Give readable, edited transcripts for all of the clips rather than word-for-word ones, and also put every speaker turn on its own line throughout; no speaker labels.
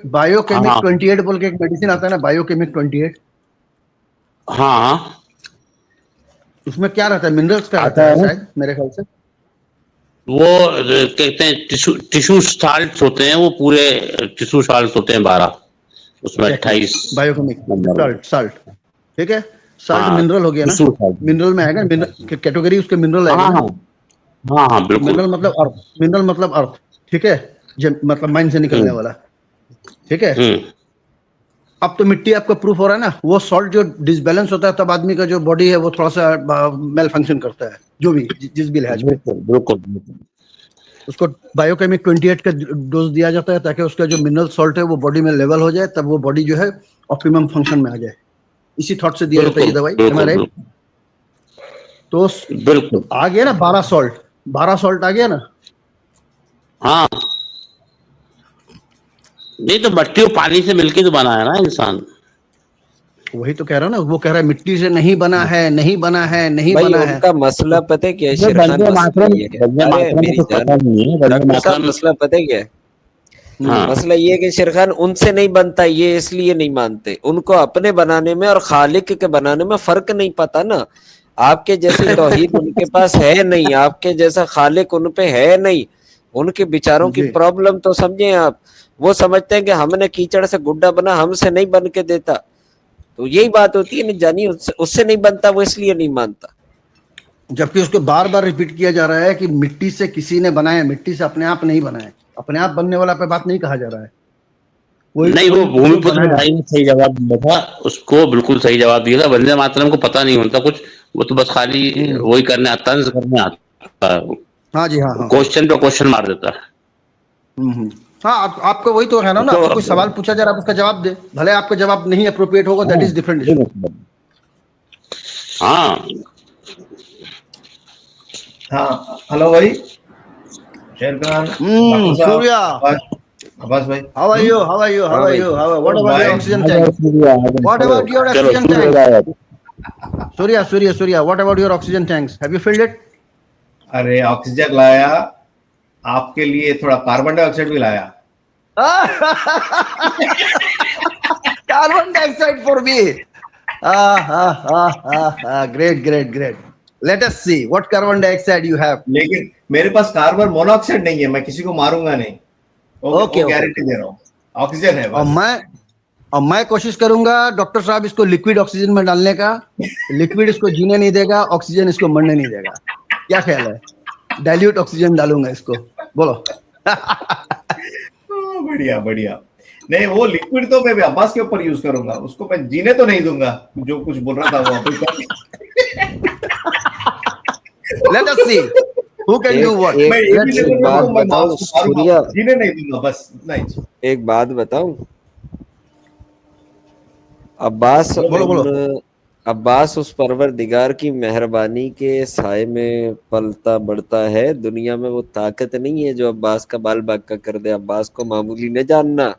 Biochemic
हाँ
28 बोल के एक मेडिसिन आता है ना, बायोकेमिक 28,
हाँ
उसमें क्या रहता है? मिनरल्स का रहता
आता
है
है।
शायद, मेरे ख्याल से।
वो कहते हैं टिश्यू साल्ट होते हैं, वो पूरे टिश्यू साल्ट होते हैं 12, उसमें
exactly,
28
biochemic
number
salt, salt, ठीक है। साल्ट
हाँ
मिनरल हो गया ना,
टिश्यू साल्ट।
मिनरल में आएगा, मिनरल कैटेगरी उसके मिनरल आएगा
हाँ
ना।
हाँ हाँ बिल्कुल।
मिनरल मतलब अर्थ, मिनरल मतलब अर्थ, ठीक है, मतलब माइन से निकलने
हम्म
वाला, ठीक है।
हम्म
अब तो मिट्टी आपका प्रूफ हो रहा है ना, वो सॉल्ट जो डिसबैलेंस होता है तब आदमी का जो बॉडी है वो थोड़ा सा मेल फंक्शन करता है, जो भी जिस भी लिहाज पे।
बिल्कुल बिल्कुल बिल्कुल।
उसको बायोकेमिक 28 का डोज दिया जाता है ताकि उसका जो मिनरल सॉल्ट है वो बॉडी में लेवल हो जाए, तब वो बॉडी जो है ऑप्टिमम फंक्शन में आ जाए। इसी थॉट से दिया जाता है ये
बिल्कुल
दवाई, एम आई
बिल्कुल
राइट?
बिल्कुल
तो,
बिल्कुल।
आ गया ना 12 सॉल्ट, 12 सॉल्ट आ गया ना।
हाँ नहीं तो मट्टी और पानी से मिलके तो बना है ना इंसान।
वही तो कह रहा हूँ ना, वो कह रहा है मिट्टी से नहीं बना है, नहीं बना है, नहीं
भाई
बना है।
उनका मसला पता है क्या है
ये
शेरखान? मसला ये है,
बंदे
अरे
मातरम में
मेरी
कुछ
जान,
पता नहीं है, बंदे
डॉक्टर साहब
मातरम।
मसला पता है क्या है?
हाँ
मसला ये है कि शेरखान उनसे नहीं बनता, ये इसलिए नहीं मानते, उनको अपने बनाने में और खालिक के बनाने में फर्क नहीं पता ना। आपके जैसी तौहीद उनके पास है नहीं, आपके जैसा खालिक उन पे है नहीं। उनके विचारों की
जी,
प्रॉब्लम तो समझे आप। वो समझते हैं कि हमने कीचड़ से गुड्डा बना, हमसे नहीं बन के देता। तो यही बात होती है ना, जानी उससे नहीं बनता, वो इसलिए नहीं मानता।
जबकि उसको बार बार रिपीट किया जा रहा है कि मिट्टी से किसी ने बनाया, मिट्टी से अपने आप नहीं बनाया, अपने आप बनने वाला पे बात नहीं कहा जा रहा है। कोई
नहीं, वो
कोई जो
भूमिपुत्र
बनाया।
भाई ने सही जवाब दिया था, उसको बिल्कुल सही जवाब दिया था। वंदे मातरम को पता नहीं होता कुछ, वो तो बस खाली
हम्म,
वही करने आता है, तंज करने आता है,
हाँ जी, हाँ हाँ हाँ।
क्वेश्चन पे क्वेश्चन मार देता है।
हम्म। हाँ, आपको वही तो है ना,
तो
आपको कोई सवाल पूछा जा रहा है, आप उसका जवाब दे, भले आपका जवाब नहीं अप्रोप्रिएट होगा, दैट
हाँ
इज डिफरेंट
कोई
इशू।
मतलब नहीं। हाँ
हाँ हेलो भाई, शेर खान, डॉक्टर साहब,
सूर्या,
अब्बास, अब्बास भाई।
How are you, how are you, how
हाँ
आर
भाई,
यू, हाउ, व्हाट
ओ
अबाउट योर
भाई,
ऑक्सीजन
आ जाओ
टैंक?
सूर्या, आ जाओ,
व्हाट
चलो
अबाउट योर
चलो
ऑक्सीजन
शुरू हो
टैंक्स?
जाए।
Surya, Surya, Surya, what about your oxygen tanks? Have you filled it?
अरे ऑक्सीजन लाया, आपके लिए थोड़ा कार्बन डाइऑक्साइड भी लाया।
Carbon dioxide for me. Great, great, great. Let us see what carbon dioxide you have.
लेकिन मेरे पास कार्बन मोनोऑक्साइड नहीं है, मैं किसी को मारूंगा नहीं,
ओके,
वो
ओके,
गारंटी
ओके।
दे रहा हूँ। ऑक्सीजन है
और
बस।
मैं कोशिश करूंगा डॉक्टर साहब इसको लिक्विड ऑक्सीजन में डालने का। लिक्विड इसको जीने नहीं देगा, ऑक्सीजन इसको मरने नहीं देगा। क्या ख्याल है? डाइल्यूट ऑक्सीजन डालूंगा इसको, बोलो।
बढ़िया बढ़िया। नहीं, वो लिक्विड तो मैं भी अब्बास के ऊपर यूज करूंगा, उसको मैं जीने तो नहीं दूंगा। जो कुछ बोल रहा था वो अभी तक।
Let us see who can do
एक
what.
मैं
एक
ये भी
Let's
नहीं
see.
एक
बोल रहा
बात
हूँ मैं
बताऊं
उसको मारूंगा,
सूर्या,
जीने नहीं दूंगा, बस नहीं।
एक बात बताऊं, अब्बास
बोलो, बोलो।
अब्बास उस परवरदिगार की मेहरबानी के साए में पलता बढ़ता है। दुनिया में वो ताकत नहीं है जो अब्बास का बाल बांका कर दे। अब्बास को मामूली न जानना।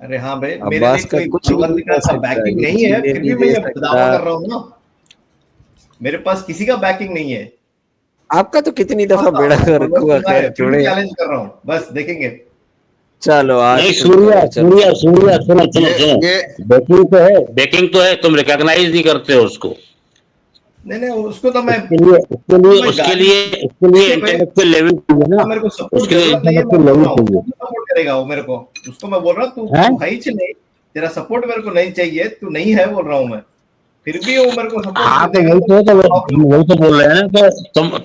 अरे हाँ भाई, मेरे लिए
अब्बास का
कोई
कुछ भी नहीं
परवरदिगार
कर
का
सकता,
बैकिंग
ये
नहीं है,
जीने
फिर
नहीं
भी मैं
दे
ये
सकता।
दावा कर रहा हूँ ना, मेरे पास किसी का बैकिंग नहीं है।
आपका तो कितनी दफा बेड़ा गर्क हुआ,
सुना
खैर
है, फिर भी
छोड़े।
चैलेंज कर रहा हूँ, बस देखेंगे।
चलो
नहीं
आज तुम
सूर्या
करो, चलो।
सूर्या सूर्या, सुनो सुनो
ये
सुनो,
ये
बेकिंग तो है, बेकिंग तो है, तुम रिकॉग्नाइज नहीं करते हो उसको।
नहीं नहीं, उसको तो मैं,
उसके लिए उसके
उसको
लिए
मैं
उसके
गाली,
लिए उसके लिए
देखिए भाई,
इंटेलेक्चुअल लेवल चाहिए ना,
मेरे को सपोर्ट
उसके लिए
जरूरत नहीं है, मैं
इंटेलेक्चुअल
बोल
लेवल
रहा हूँ,
चाहिए।
तू सपोर्ट करेगा वो मेरे को। उसको मैं बोल रहा हूँ, तू
है।
तू है ही नहीं, तेरा सपोर्ट मेरे को नहीं चाहिए, तू नहीं है बोल रहा हूँ मैं, फिर भी वो मेरे को सपोर्ट
हाँ तो
देगा तो
वही तो बोल रहे हैं ना कि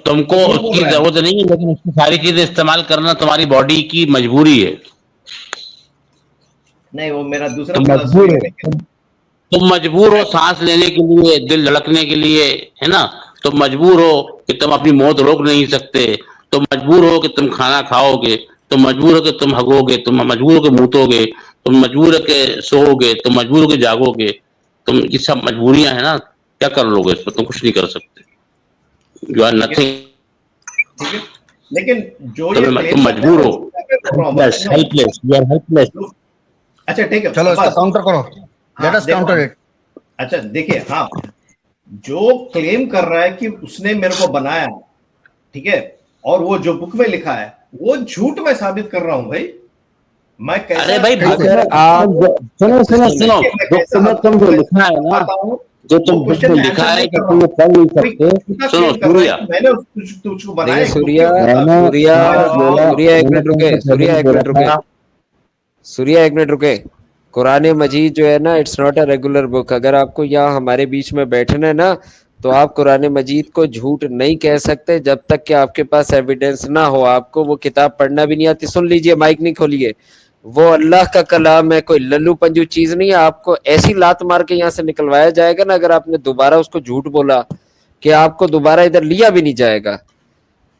तुमको
झूठ बोल
उसकी
रहा है।
जरूरत नहीं है, लेकिन उसकी सारी चीजें इस्तेमाल करना तुम्हारी बॉडी की मजबूरी है।
नहीं, वो मेरा दूसरा
तुम
फिलॉसफी
मजबूर
है,
हो,
लेकिन
तुम मजबूर हो सांस लेने के लिए, दिल धड़कने के लिए, है ना। तुम मजबूर हो कि तुम अपनी मौत रोक नहीं सकते। तुम मजबूर हो कि तुम खाना खाओगे। तुम मजबूर हो कि तुम हगोगे। तुम मजबूर हो कि मूतोगे। तुम मजबूर हो कि सोओगे। तुम मजबूर हो कि जागोगे। तुम ये सब मजबूरियां है ना, क्या कर लोगे इस पर? तुम कुछ नहीं कर सकते। यू आर
ठीक है,
नथिंग।
ठीक है, लेकिन जो ये क्लेम
तुम
करते हैं
मजबूर
मैं
हो,
उसको क्या बोल रहा हूँ, बस
हेल्पलेस
सुनो।
Helpless, you are helpless.
अच्छा ठीक है
चलो इसका
अब्बास।
काउंटर करो। लेट
हाँ
अस
देखो,
काउंटर इट।
अच्छा देखिए, हाँ, जो क्लेम कर रहा है कि उसने मेरे को बनाया, ठीक है, और वो जो बुक में लिखा है वो झूठ मैं साबित कर रहा हूं भाई। मैं कैसे
अरे भाई
अगर आप
सुनो सुनो सुनो,
मैं
जो
कैसा
तुम्हें तुमको लिखा है ना,
बताऊं,
जो
वो
तुम
क्वेश्चन
तुमको
में
लिखा
आंसर
है
नहीं
कि
कर रहा
तुम
हूँ।
ये पढ़ नहीं
कोई
सकते।
झूठा
सुनो
क्लेम कर रहा है
सूर्या,
कि मैंने तुझको बनाया
देखिए
है,
सूर्या,
मैंने
सूर्या
बोला,
सूर्या एक
मैंने
मिनट रुके,
तुमको पहले
सूर्या
भी
एक
बोला
मिनट रुके,
था।
सूर्या एक मिनट रुके। कुरान मजीद जो है ना, it's not a regular book. अगर आपको यहाँ हमारे बीच में बैठना है ना, तो आप कुरान मजीद को झूठ नहीं कह सकते जब तक कि आपके पास एविडेंस ना हो। आपको वो किताब पढ़ना भी नहीं आती। सुन लीजिए, माइक नहीं खोलिए। वो अल्लाह का कलाम है, कोई लल्लू पंजू चीज नहीं है। आपको ऐसी लात मार के यहाँ से निकलवाया जाएगा ना, अगर आपने दोबारा उसको झूठ बोला, कि आपको दोबारा इधर लिया भी नहीं जाएगा।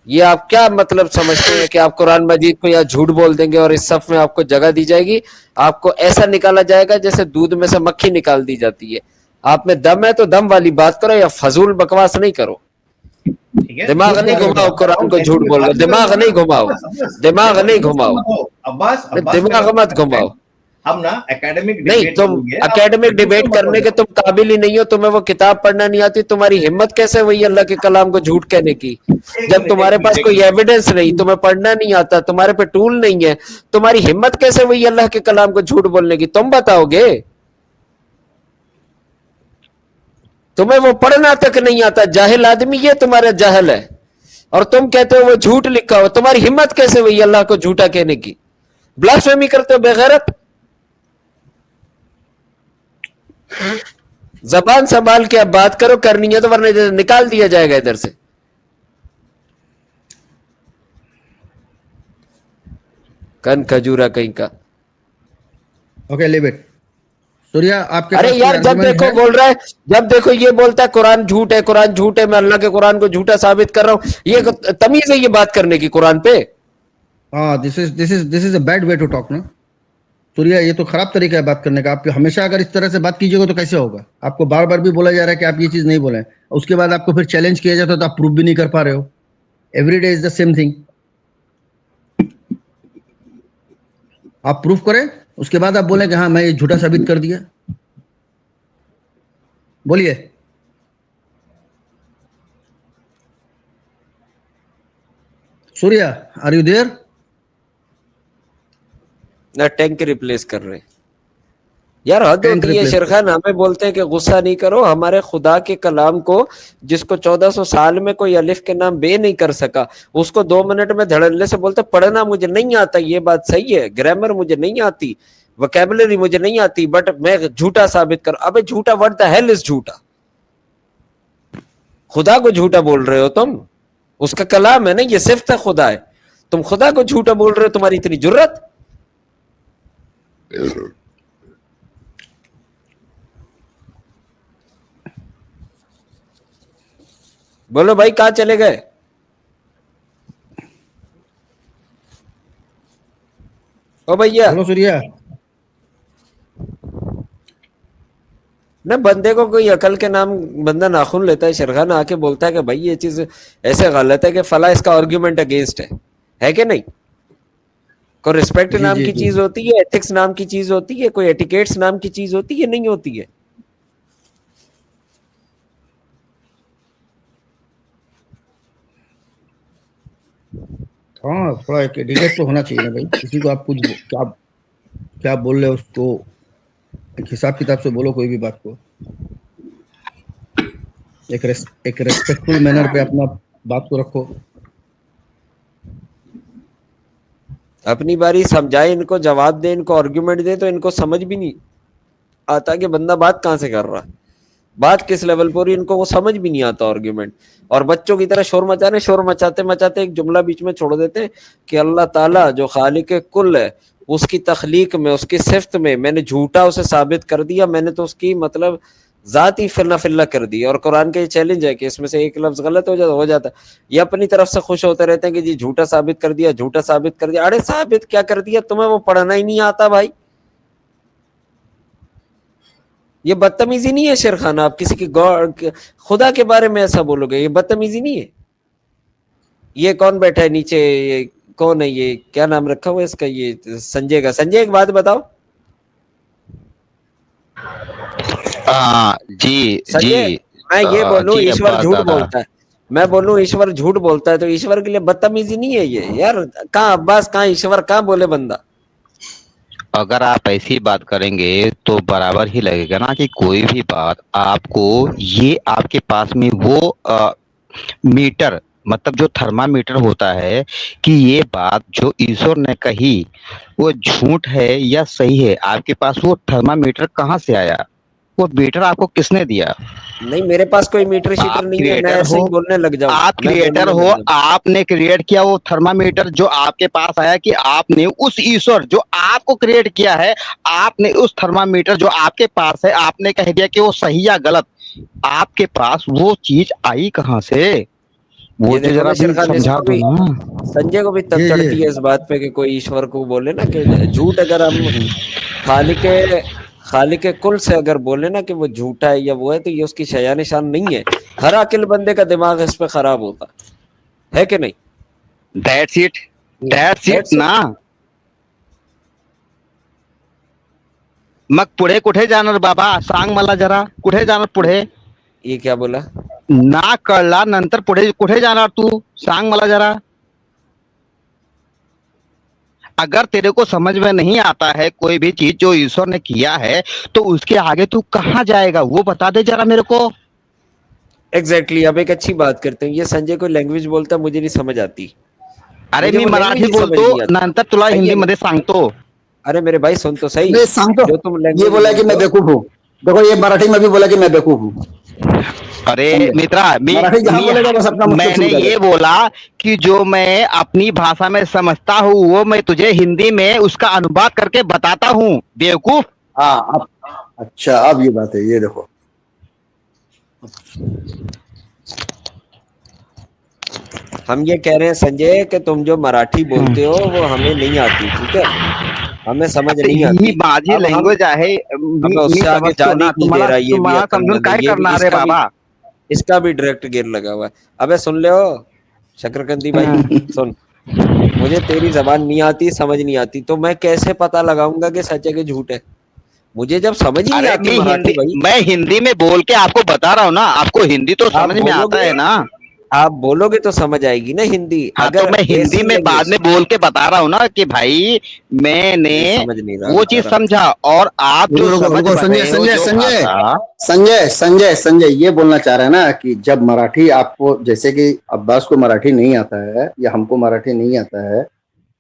ये आप क्या मतलब समझते हैं कि आप कुरान मजीद को या झूठ बोल देंगे और इस सफ में आपको जगह दी जाएगी? आपको ऐसा निकाला जाएगा जैसे दूध में से मक्खी निकाल दी जाती है। आप में दम है तो दम वाली बात करो, या फजूल बकवास नहीं करो।
ठीक है।
दिमाग
झूठ
नहीं
मारे
घुमाओ,
बताओ।
कुरान को
ऐसी
झूठ
कोई
बोल
बात
रहे,
नहीं
दिमाग
करूंगा।
नहीं घुमाओ,
अब्बास,
दिमाग
देखो
नहीं
इमोशनल
घुमाओ,
मत हो। अब्बास,
दिमाग
मेरा
मत घुमाओ।
हम ना एकेडमिक
नहीं,
डिबेट
तुम
करेंगे, आप
एकेडमिक
इमोशनल
डिबेट
मत हो
करने के
जाओ।
तुम काबिल ही नहीं हो। तुम्हें वो किताब पढ़ना नहीं आती। तुम्हारी हिम्मत कैसे हुई अल्लाह के कलाम को झूठ कहने की, जब तुम्हारे पास कोई एविडेंस नहीं, तुम्हें पढ़ना नहीं आता, तुम्हारे पे टूल नहीं है? तुम्हारी हिम्मत कैसे हुई अल्लाह के कलाम को झूठ बोलने की? तुम बताओगे? तुम्हें वो पढ़ना तक नहीं आता, जाहिल आदमी, ये तुम्हारा जाहिल है। और तुम कहते हो वो झूठ लिखा हो। तुम्हारी हिम्मत कैसे हुई अल्लाह को झूठा कहने की? ब्लास्फेमी करते हो, बेगैरत। जबान संभाल के अब बात करो, करनी है तो, वरना निकाल दिया जाएगा इधर से। कन खजूरा कहीं का।
Okay, live it. सूर्या, आपके
अरे
पास कोई
यार, जब
आर्गुमेंट
देखो
है?
बोल रहा है, जब देखो ये बोलता है कुरान झूठ है, कुरान झूठ है, मैं अल्लाह के कुरान को झूठा साबित कर रहा हूं। ये तमीज है ये बात करने की कुरान पे?
हाँ, this is a bad way to talk ना सूर्या। ये तो खराब तरीका है बात करने का। आप हमेशा अगर इस तरह से बात कीजिएगा तो कैसे होगा? आपको बार बार भी बोला जा रहा है कि आप ये चीज नहीं बोले, उसके बाद आपको फिर चैलेंज किया जाता है तो आप प्रूफ भी नहीं कर पा रहे हो। Every day is the same thing. आप प्रूफ करें, उसके बाद आप बोले कि हाँ मैं ये झूठा साबित कर दिया। बोलिए। Surya, are you there?
ना टैंक रिप्लेस कर रहे। यार हद
टैंक
होती है
रिप्लेस कर।
शेरखान। हमें बोलते हैं कि गुस्सा नहीं करो। हमारे खुदा के कलाम को, जिसको 1400 साल में कोई अलिफ के नाम बे नहीं कर सका, उसको 2 मिनट में धड़ल्ले से बोलते पढ़ना मुझे नहीं आता। ये बात सही है, ग्रामर मुझे नहीं आती, वोकैबुलरी मुझे नहीं आती, बट मैं झूठा साबित कर। अबे झूठा, व्हाट द हेल इज झूठा? खुदा को झूठा बोल रहे हो तुम? उसका कलाम है ना, ये सिफ्त खुदा है। तुम खुदा को झूठा बोल रहे हो, तुम्हारी इतनी जुर्रत? बोलो भाई, कहां चले गए? ओ भैया,
बोलो सूर्या।
ना बंदे को कोई अकल के नाम बंदा नाखून लेता है, शेरखान आके बोलता है कि भाई ये चीज ऐसे गलत है कि फला इसका आर्ग्यूमेंट अगेंस्ट है कि नहीं? कोई रिस्पेक्ट
जी
नाम
जी
की
जी।
चीज होती है, एथिक्स नाम की चीज होती है, कोई एटिकेट्स नाम की चीज होती है? नहीं होती है।
हाँ, थोड़ा एक एटिकेट तो होना चाहिए ना भाई। किसी को आप कुछ क्या क्या बोल रहे हो उसको एक हिसाब किताब से बोलो। कोई भी बात को एक रेस्पेक्टफुल मैनर पे अपना बात को रखो।
अपनी बारी समझाए इनको, जवाब दे इनको, आर्ग्यूमेंट दे, तो इनको समझ भी नहीं आता कि बंदा बात कहां से कर रहा है, बात किस लेवल पर। इनको वो समझ भी नहीं आता आर्ग्यूमेंट। और बच्चों की तरह शोर मचाने, शोर मचाते मचाते एक जुमला बीच में छोड़ देते हैं कि अल्लाह ताला जो खालिक कुल है, उसकी तखलीक में, उसकी सिफ्त में मैंने झूठा उसे साबित कर दिया। मैंने तो उसकी मतलब जात ही फिल्ला फिल्ला कर दी। और कुरान का ये चैलेंज है कि इसमें से एक लफ्ज गलत हो जाता। ये अपनी तरफ से खुश होते रहते हैं कि जी झूठा साबित कर दिया, झूठा साबित कर दिया। अरे साबित क्या कर दिया? तुम्हें वो पढ़ना ही नहीं आता भाई। ये बदतमीजी नहीं है शेरखान? आप किसी की खुदा के बारे में ऐसा बोलोगे, ये बदतमीजी नहीं है? ये कौन बैठा है नीचे? ये कौन है? ये क्या नाम रखा हुआ है इसका? ये संजय का। संजय, एक बात बताओ।
जी
संजय,
जी।
मैं ये बोलूं
जी
ईश्वर
अब्बास
झूठ
दादा।
बोलता है, मैं बोलूं ईश्वर झूठ बोलता है, तो ईश्वर के लिए बदतमीजी नहीं है ये? यार कहाँ अब्बास, कहाँ ईश्वर, कहाँ बोले बंदा?
अगर आप ऐसी बात करेंगे तो बराबर ही लगेगा ना कि कोई भी बात आपको, ये आपके पास में वो मीटर, मतलब जो थर्मामीटर होता है, कि ये बात जो ईश्वर ने कही वो झूठ है या सही है, आपके पास वो थर्मामीटर कहाँ से आया? वो मीटर आपको किसने दिया?
नहीं, मेरे पास कोई मीटर शीटर
आप
नहीं है, मैं
क्रिएटर
ऐसे
हो,
ही बोलने लग जाऊं,
आप
मैं
क्रिएटर
बोलने
हो,
लग जाऊं।
आपने क्रिएट किया वो थर्मामीटर जो आपके पास आया, कि आपने उस ईश्वर जो आपको क्रिएट किया है, आपने उस थर्मामीटर जो आपके पास है, आपने कह दिया कि वो सही या गलत। आपके पास वो चीज आई कहाँ से? वो
ये
जो
देखो
जरा
ना
भी
शेरखान,
समझा
इसको
दो
भी,
ना।
संजय को भी तब
जी जी।
चढ़ती है इस बात पे कि कोई ईश्वर को बोले ना कि झूठ, अगर हम खालिक खालिक कुल से अगर बोले ना कि वो झूठा है या वो है, तो ये उसकी शया निशान नहीं है। हर अकिल बंदे का दिमाग इस पे खराब होता है कि नहीं?
That's it, that's it
that's it.
ना। मग पुढे कुठे जाणार बाबा? सांग मला जरा, कुठे जाणार पुढे?
ये क्या बोला?
ना कळला नंतर पुढे कुठे जाणार तू? सांग मला जरा। अगर तेरे को समझ में नहीं आता है कोई भी चीज जो ईश्वर ने किया है, तो उसके आगे तू कहाँ जाएगा वो बता दे जरा मेरे को।
एग्जैक्टली, अब एक अच्छी बात करते हैं। ये संजय कोई लैंग्वेज बोलता है, मुझे नहीं समझ आती,
अरे
मुझे
मी
वो लैंग्वेज
मराठी
ही समझ
बोलतो,
नहीं आती।
नंतर तुला
आइए
हिंदी
ना,
मध्ये सांगतो।
अरे मेरे भाई सुन तो सही,
नहीं सांगतो,
जो तुम
ये
लैंग्वेज
बोला कि
बोलते
मैं
हो।
बेवकूफ हूँ। देखो ये मराठी में भी बोला कि मैं बेवकूफ हूँ।
अरे
समझे?
मित्रा,
मराठी जहां बोलेगा बस अपना मतलब
मैंने
शुरू कर
ये
देगा।
बोला कि जो मैं अपनी भाषा में समझता हूँ वो मैं तुझे हिंदी में उसका अनुवाद करके बताता हूँ, बेवकूफ।
हाँ अब, अच्छा अब ये बात है, ये देखो।
हम ये कह रहे हैं संजय कि तुम जो मराठी बोलते हो वो हमें नहीं आती, ठीक है, हमें समझ
आता
नहीं
ही
आती।
माझी
अब हम,
लँग्वेज आहे,
अब
मी
मैं
मी
उससे आगे
समजतो
जाने
ना,
ही नहीं दे
तुम्हाला
रहा, ये भी
तुम्हाला समजून
अक्लमंद है,
काय
ये भी,
करणार आहे बाबा?
इसका भी डायरेक्ट गियर लगा हुआ है। अबे सुन ले हो शकरकंदी भाई, सुन, मुझे तेरी जबान नहीं आती, समझ नहीं आती, तो मैं कैसे पता लगाऊंगा कि सच है कि झूठ है? मुझे जब समझ ही नहीं
अरे
आती मराठी भाई।
मैं हिंदी में बोल के आपको बता रहा हूँ ना, आपको हिंदी तो
आप
समझ में आता
बोलोगे,
है ना।
आप बोलोगे तो समझ आएगी ना हिंदी,
हाँ तो
अगर
मैं हिंदी
ऐसी
में बाद
लैंग्वेज,
में बोल के बता रहा हूँ ना कि भाई मैंने
ये समझ नहीं रहा
वो चीज
बेचारा।
समझा, और आप जो
रुको रुको
समझ
रुको, संजय
रहे हो
संजय
जो
संजय
भाषा।
संजय संजय संजय ये बोलना चाह रहा है ना कि जब मराठी आपको, जैसे कि अब्बास को मराठी नहीं आता है या हमको मराठी नहीं आता है,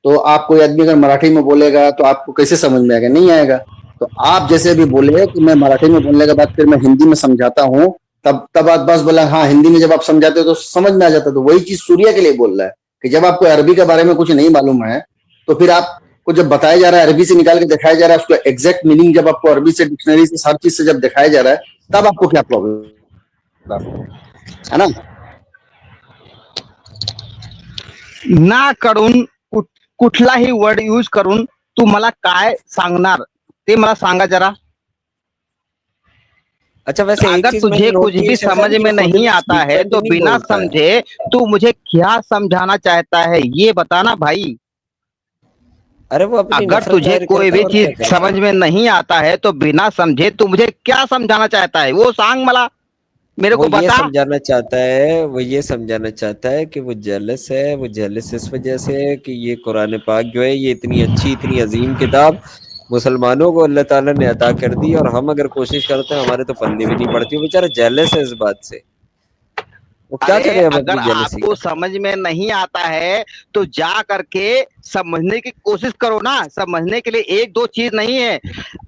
तो आप कोई आदमी अगर मराठी में बोलेगा तो आपको कैसे समझ में आएगा? नहीं आएगा। तो आप जैसे अभी बोले कि मैं मराठी में बोलने के बाद फिर मैं हिंदी में समझाता हूँ, तब अब्बास बोला हाँ हिंदी में जब आप समझाते हो तो समझ में आ जाता। तो वही चीज सूर्या के लिए बोल रहा है कि जब आपको अरबी के बारे में कुछ नहीं मालूम है, तो फिर आपको जब बताया जा रहा है, अरबी से निकाल के दिखाया जा रहा है, उसका एग्जैक्ट मीनिंग जब आपको अरबी से, डिक्शनरी से, हर चीज से जब दिखाया जा रहा है, तब आपको क्या प्रॉब्लम है ना?
ना करून कुठलाही वर्ड यूज करून तू मला काय सांगणार ते मला सांगा जरा।
अच्छा, वैसे एक
अगर
चीज मैंने
तुझे
नोट
कुछ
की है
भी समझ
शेरखान, ये
में
खुद
नहीं
भी
आता है
सीक्वेंटली
तो
नहीं
बिना
बोलता है।
समझे तू मुझे क्या समझाना चाहता है ये बताना भाई।
अरे वो अपनी
अगर
नफरत
तुझे
जाहिर
कोई
करता है
भी
और क्या
चीज
करता
समझ
है।
में नहीं आता है तो बिना समझे तू मुझे क्या समझाना चाहता है वो सांग मला, मेरे को बता।
वो ये समझाना चाहता है कि वो जेलस है, वो जेलस इस वजह से है कि ये कुरान पाक जो है, ये इतनी अच्छी, इतनी अजीम किताब मुसलमानों को अल्लाह ताला ने अता कर दी, और हम अगर कोशिश करते हैं हमारे तो पल्ले भी नहीं पड़ती। वो बेचारा जेलस है इस बात से, वो क्या
अरे
करे अब
अगर
अपनी जेलसी
आपको
का।
समझ में नहीं आता है तो जा करके समझने की कोशिश करो ना। समझने के लिए एक दो चीज नहीं है,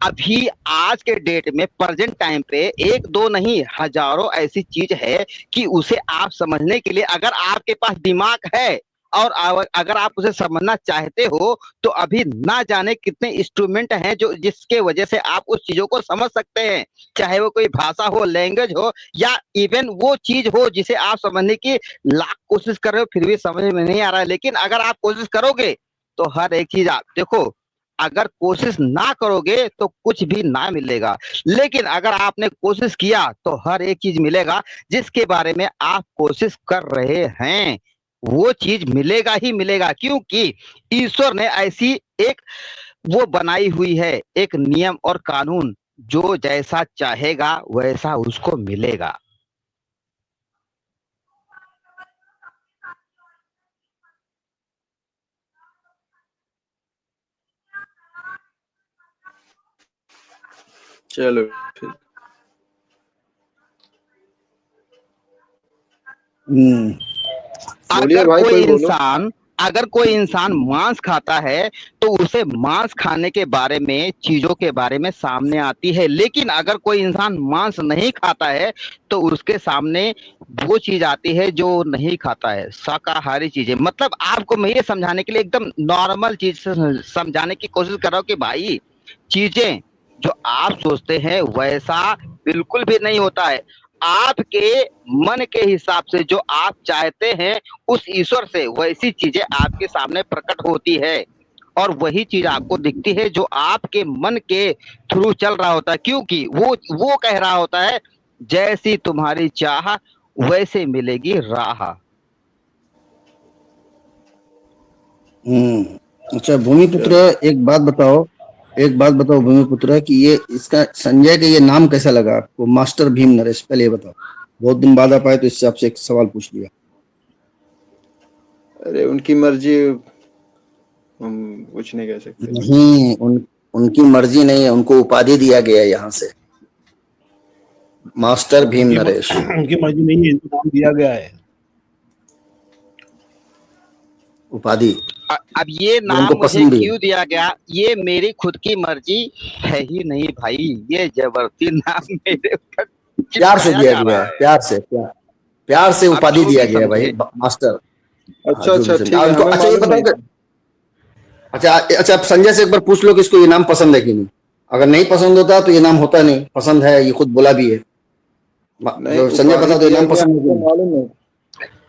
अभी आज के डेट में प्रेजेंट टाइम पे एक दो नहीं हजारों ऐसी चीज है कि उसे आप समझने के लिए अगर आपके पास दिमाग है और अगर आप उसे समझना चाहते हो तो अभी ना जाने कितने इंस्ट्रूमेंट हैं जो जिसके वजह से आप उस चीजों को समझ सकते हैं, चाहे वो कोई भाषा हो, लैंग्वेज हो, या इवन वो चीज हो जिसे आप समझने की लाख कोशिश कर रहे हो फिर भी समझ में नहीं आ रहा है। लेकिन अगर आप कोशिश करोगे तो हर एक चीज आप देखो, अगर कोशिश ना करोगे तो कुछ भी ना मिलेगा, लेकिन अगर आपने कोशिश किया तो हर एक चीज मिलेगा। जिसके बारे में आप कोशिश कर रहे हैं वो चीज मिलेगा ही मिलेगा, क्योंकि ईश्वर ने ऐसी एक वो बनाई हुई है, एक नियम और कानून, जो जैसा चाहेगा वैसा उसको मिलेगा।
चलो फिर। बोलिए
अगर
भाई,
कोई
कोई बोलो।
इंसान अगर कोई इंसान मांस खाता है तो उसे मांस खाने के बारे में, चीजों के बारे में सामने आती है, लेकिन अगर कोई इंसान मांस नहीं खाता है तो उसके सामने वो चीज आती है जो नहीं खाता है, शाकाहारी चीजें। मतलब आपको मैं ये समझाने के लिए एकदम नॉर्मल चीज से समझाने की कोशिश कर रहा हूँ कि भाई चीजें जो आप सोचते हैं वैसा बिल्कुल भी नहीं होता है। आपके मन के हिसाब से जो आप चाहते हैं उस ईश्वर से वैसी चीजें आपके सामने प्रकट होती है, और वही चीज आपको दिखती है जो आपके मन के थ्रू चल रहा होता है, क्योंकि वो कह रहा होता है जैसी तुम्हारी चाह वैसे मिलेगी राह।
अच्छा भूमिपुत्र, एक बात बताओ भूमिपुत्र कि ये इसका संजय का ये नाम कैसा लगा आपको, मास्टर भीम नरेश? पहले ये बताओ, बहुत दिन बाद आप आए तो इससे आपसे एक सवाल पूछ लिया।
अरे उनकी मर्जी, हम कुछ नहीं कह सकते।
नहीं, उनकी मर्जी नहीं है, उनको उपाधि दिया गया है यहाँ से, मास्टर भीम नरेश।
उनकी मर्जी नहीं है, इनको नाम दिया गया है
उपाधि।
अब ये नाम
उनको
मुझे
पसंद भी है।
क्यों दिया गया, ये मेरी खुद की मर्जी है ही नहीं भाई, ये जबरदस्ती नाम मेरे ऊपर
प्यार से
चिपकाया
दिया
जा
गया
रहा
है,
है।
प्यार से
आप
उपाधि
जो
दिया
भी
गया है भाई,
समझे।
मास्टर।
अच्छा
जो भी
अच्छा,
समझे।
ठीक है,
इनको
हमें
अच्छा ये
मालूम
बताओ
नहीं
कि
था।
अच्छा आप संजय से एक बार पूछ लो कि इसको ये नाम पसंद है कि नहीं। अगर नहीं पसंद होता तो ये नाम होता नहीं, पसंद है, ये खुद बोला भी है।
नहीं,
जो संजय
उपाधि
बता दो ये
दिया
नाम
गया,
पसंद है कि
हमको
नहीं?
मालूम नहीं,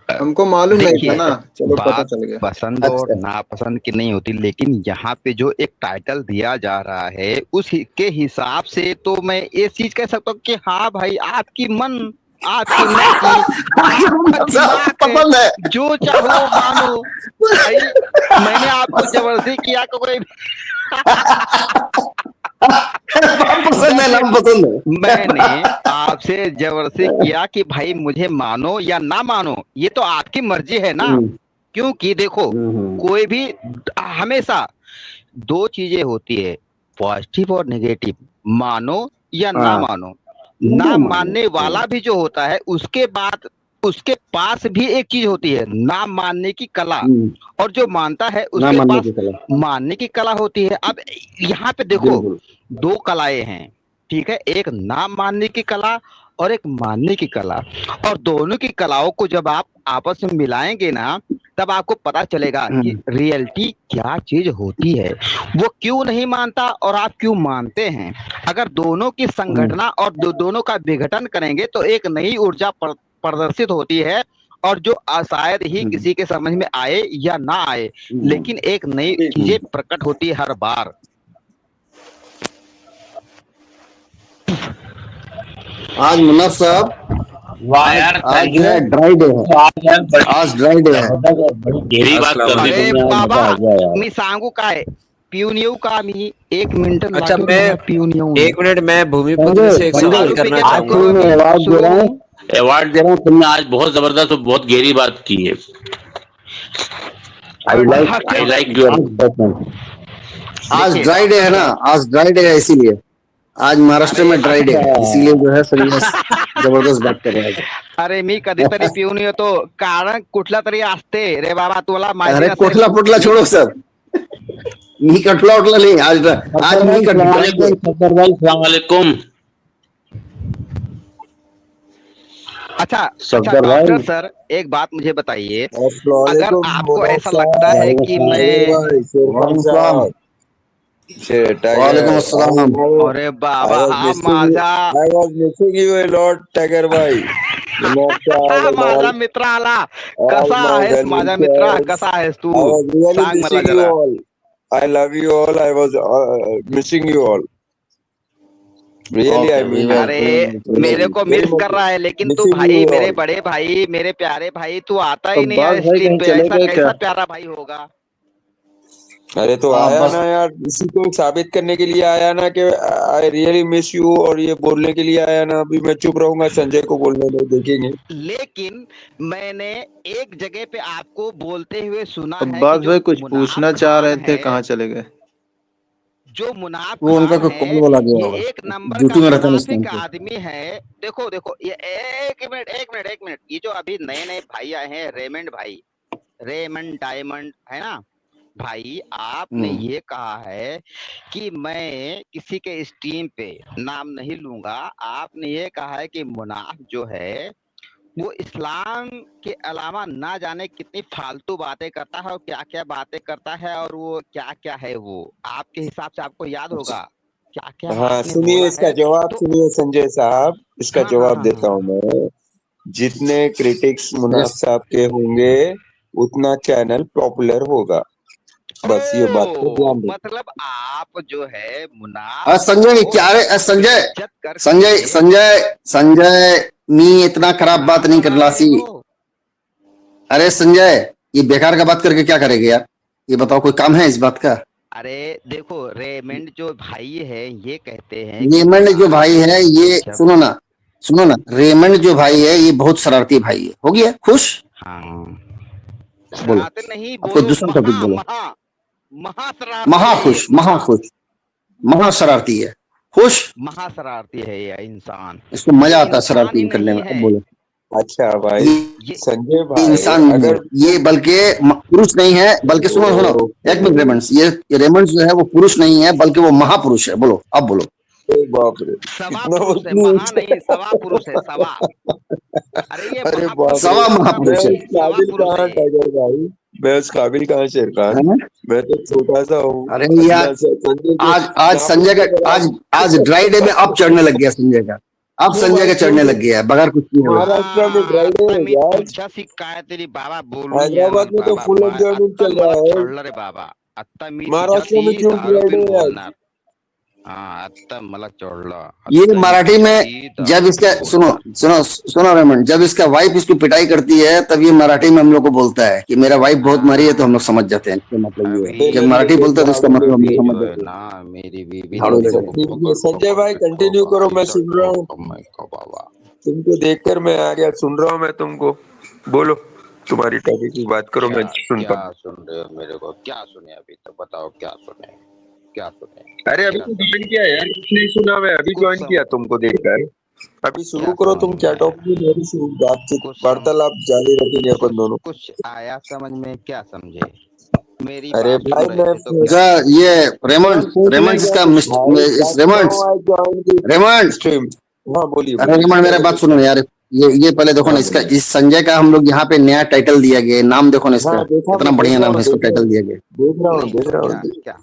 हमको मालूम नहीं था
देखिए,
ना। चलो पता
बात
चल गया।
पसंद और
अच्छा
नापसंद की नहीं होती, लेकिन यहाँ पे जो एक टाइटल दिया जा रहा है उसके हिसाब से तो मैं ये चीज कह सकता हूँ कि हाँ भाई आपकी मर्जी, आपका दिमाग है,
पसंद है।
जो चाहो मानो। भाई मैंने आपको जबरदस्ती किया कोई
पसंद है, नाम पसंद है।
मैंने आपसे जबरदस्ती किया कि भाई मुझे मानो या ना मानो, ये तो आपकी मर्जी है ना। क्योंकि देखो कोई भी हमेशा दो चीजें होती है, पॉजिटिव और नेगेटिव, मानो या ना मानो। ना मानने वाला भी जो होता है उसके पास भी एक चीज होती है, ना मानने की कला, और जो मानता है
ना
उसके
मानने
पास
की कला।
मानने की कला होती है। अब यहाँ पे देखो दो कलाएं हैं, ठीक है, एक ना मानने की कला और एक मानने की कला, और दोनों की कलाओं को जब आप आपस में मिलाएंगे ना तब आपको पता चलेगा कि रियलिटी क्या चीज होती है, वो क्यों नहीं मानता और आप क्यों मानते हैं। अगर दोनों की संगठना और दोनों का विघटन करेंगे तो एक नई ऊर्जा प्रदर्शित होती है, और जो शायद ही किसी के समझ में आए या ना आए, लेकिन एक नई चीजें प्रकट होती है हर बार।
आज मुन्ना साहब,
वाह यार,
आज जो है ड्राई डे है, आज ड्राई डे है।
बड़ी गहरी बात कर दी
अरे
तुमने, आज
बाबा
मजा आ गया यार।
मी सांगू काय पिऊन येऊ का मी 1 मिनिट
अच्छा,
लागेल
मैं
मला पिऊन येऊन
1 मिनट मैं भूमिपुत्र से एक सवाल करना
आज
चाहूंगा।
तुम्हें अवार्ड दे रहा हूँ, तुमने आज बहुत जबरदस्त और बहुत गहरी बात की है। I like your.
आज ड्राई डे है ना, आज ड्राई डे है, इसीलिए आज महाराष्ट्र में ड्राई डे है, इसीलिए जो है संन्यास जबरदस्त बात कर रहा है।
अरे मी कधीतरी पिऊन येतो, कारण कुठला तरी असते रे बाबा, तुला माहिती
अरे
नसेल.
कोटला पुटला छोड़ो सर, मी कटला उठला नहीं आज, आज मी कट ड्राई डे।
सफर भाई सलाम वालेकुम।
अच्छा
सफदर
डॉक्टर
भाई।
सर एक बात मुझे बताइए, अगर आपको ऐसा लगता है कि मैं
वालेकुम अस्सलाम।
अरे बाबा हा माझा
I was missing you a lot, Tiger भाई.
माझा मित्र आला. कसा आहेस माझा मित्र, कसा आहेस तू,
I was really
सांग मला
missing you
जरा.
all. I love you all. I was missing you all. Really, I mean.
अरे मेरे को मिस कर रहा है, लेकिन तू
Missing
भाई
you
मेरे
all.
बड़े भाई, मेरे प्यारे भाई, तू आता ही नहीं
अब्बास
है
भाई
स्क्रीन
कहीं
पे,
चले
ऐसा
गए
कैसा
क्या?
प्यारा भाई होगा.
अरे तो
हाँ,
आया
बस
ना यार, इसी को साबित करने के लिए आया ना कि आई रियली मिस यू, और ये बोलने के लिए आया ना. अभी मैं चुप रहूंगा, संजय को बोलने नहीं देखेंगे.
लेकिन मैंने एक जगह पे आपको बोलते हुए सुना है कि
अब्बास
जो
भाई कुछ
मुनाफ
पूछना चाह
खान
रहे थे,
है,
कहाँ चले गए?
जो मुनाफ
वो उनका
खान
कोई
है
कॉल बोला गया
ये
होगा,
एक नंबर का
ड्यूटी में रहता है उस टाइम
मुनाफिक
पे।
आदमी है। देखो देखो ये एक मिनट, ये जो अभी नए नए भाई आए हैं रेमंड भाई, रेमंड डायमंड है ना भाई, आपने ये कहा है कि मैं किसी के स्ट्रीम पे नाम नहीं लूंगा, आपने ये कहा है कि मुनाफ जो है वो इस्लाम के अलावा ना जाने कितनी फालतू बातें करता है और क्या क्या बातें करता है, और वो क्या क्या है वो आपके हिसाब से आपको याद होगा क्या क्या
हाँ
आपने
सुनिए
बोला
इसका
है।
जवाब,
तो
सुनिए संजय साहब, इसका
हाँ हाँ
जवाब
हाँ
देता हूँ
हाँ
मैं। जितने क्रिटिक्स मुनाफ
यस,
साहब के होंगे उतना चैनल पॉपुलर होगा, बस ये बात को
ओ
ध्यान रखिए।
मतलब आप जो है मुनाफ
संजय
को
क्या रे, संजय
इज्जत
संजय
करके
संजय संजय मी इतना खराब बात
नाम
नहीं
बना
करना
रहे
सी।
हो।
अरे संजय, ये बेकार का बात करके क्या करेंगे यार, ये बताओ, कोई काम है इस बात का?
अरे देखो रेमंड जो भाई है ये कहते हैं कि
रेमंड जो
मुनाफ
भाई है ये,
जब
सुनो ना, सुनो ना, रेमंड जो भाई है ये बहुत शरारती भाई है, हो गया खुश?
हाँ
बोलो,
शरारत नहीं
अब कोई
बोलो,
दूसरा टॉपिक
महा
बोलो।
महा महा शरारती है ये,
महाखुश, महाखुश, महा शरारती है, खुश।
महा शरारती है ये इंसान।
इसको
ये
मजा आता है
इंसान ही
शरारती करने
नहीं
में। अब
है
बोलो,
अच्छा भाई,
ये
संजय
ये
भाई
इंसान नहीं है
अगर
ये, बल्कि पुरुष नहीं है, बल्कि सुनो सुनो, एक मिनट रेमंड, ये रेमंड जो है वो पुरुष नहीं है बल्कि वो महापुरुष है। बोलो, अब बोलो।
बाप रे,
सवा
इतना
पुरुष है,
इतनी
महा
ऊंचा।
नहीं सवा पुरुष है, सवा। अरे ये
अरे
महापुरुष
बाप रे,
सवा
कहाँ था
मैं
महापुरुष है।
भाई,
उस
सवा
काबिल
पुरुष
कहाँ
है।
टाइगर भाई, मैं उस काबिल कहाँ शेरखान,
है?
मैं तो छोटा सा हूँ।
अरे
अपना
यार,
संजय के
आज आज
नाखून
संजय
के
का, आज आज ड्राई डे में
बराबर।
अब चढ़ने लग गया संजय का, अब
क्यों
संजय
भाई,
का
क्यों
चढ़ने लग गया है बगैर कुछ किए हुए।
महाराष्ट्र में ड्राई डे
आता
है
मी
क्या आज?
तुझ्या काय तरी बाबा बोलून
हैदराबाद
येणार
में तो
बाबा,
फुल एंजॉयमेंट
आत्ता
चल
मला
रहा है,
चढलं रे बाबा, आत्ता मी
महाराष्ट्र में
तुझ्याशी
क्यों
दारू
ड्राई डे
पिऊन
है आज?
बोलणार। हाँ आत्ता मला चढलं,
ये
आत्ता मी
मराठी में,
तुझ्याशी
जब
दारू
इसका
पिऊन
सुनो
बोलणार।
सुनो सुनो रेमंड, जब इसका वाइफ इसको पिटाई करती है तब ये मराठी में हम लोग को बोलता है कि मेरा वाइफ बहुत मारी है, तो हम लोग समझ जाते हैं इसका मतलब ये है।
अभी
जब
ले ले
मराठी
ले,
बोलता है तो इसका
झाड़ू ले
मतलब हम
अभी
लोग
ले।
समझ
जो है
जाते हैं।
ना मेरी बीवी ने
झाड़ू
मेरे
लेकर
को
ठीक है
पकड़
संजय
पकड़
भाई,
के
कंटिन्यू
ठोका,
करो, मैं
ऐसा
सुन रहा हूँ।
ठोका मैं को बाबा।
तुमको देखकर मैं आ गया, सुन रहा हूँ मैं तुमको। बोलो, तुम्हारी टॉपिक की बात करो,
क्या
मैं सुनता
क्या
हूँ।
सुन रहे हो मेरे को, क्या सुने अभी तो बताओ, क्या सुने, क्या सुने,
अरे अभी
क्या
तो
सुने,
ज्वाइन किया यार, कुछ नहीं सुना, मैं अभी
कुछ
ज्वाइन किया तुमको देखकर। अभी शुरू
क्या
करो,
समझ
तुम
में
क्या
आया,
टॉपिक में, मेरी शुरू बातचीत
कुछ
वार्तालाप जारी रखेंगे अपन दोनों।
कुछ आया समझ में, क्या समझे, मेरी
अरे
बात
भाई
सुन रहे
मैं
थे तो क्या
अच्छा,
समझे।
ये रेमंड,
सवाल पूछने
रेमंड
गया
इसका
तो भाई क्या
रेमंड,
सुनाऊं, आज ज्वाइन की
रेमंड,
स्ट्रीम। हाँ बोलिए
अरे
बोलिए,
रेमंड मेरा बात सुनो यार, ये पहले देखो ना
हाँ
इसका,
बोलिए।
इस संजय का हम लोग यहाँ पे नया टाइटल दिया गया है, नाम देखो ना इसका,
हाँ देखा,
कितना
मैं
बढ़िया
देख रहा
नाम
हूँ
है इसको
देख रहा
टाइटल
हूँ
दिया गया।
देख रहा हूँ
नहीं
देख
तो
रहा
क्या
हूँ।
क्या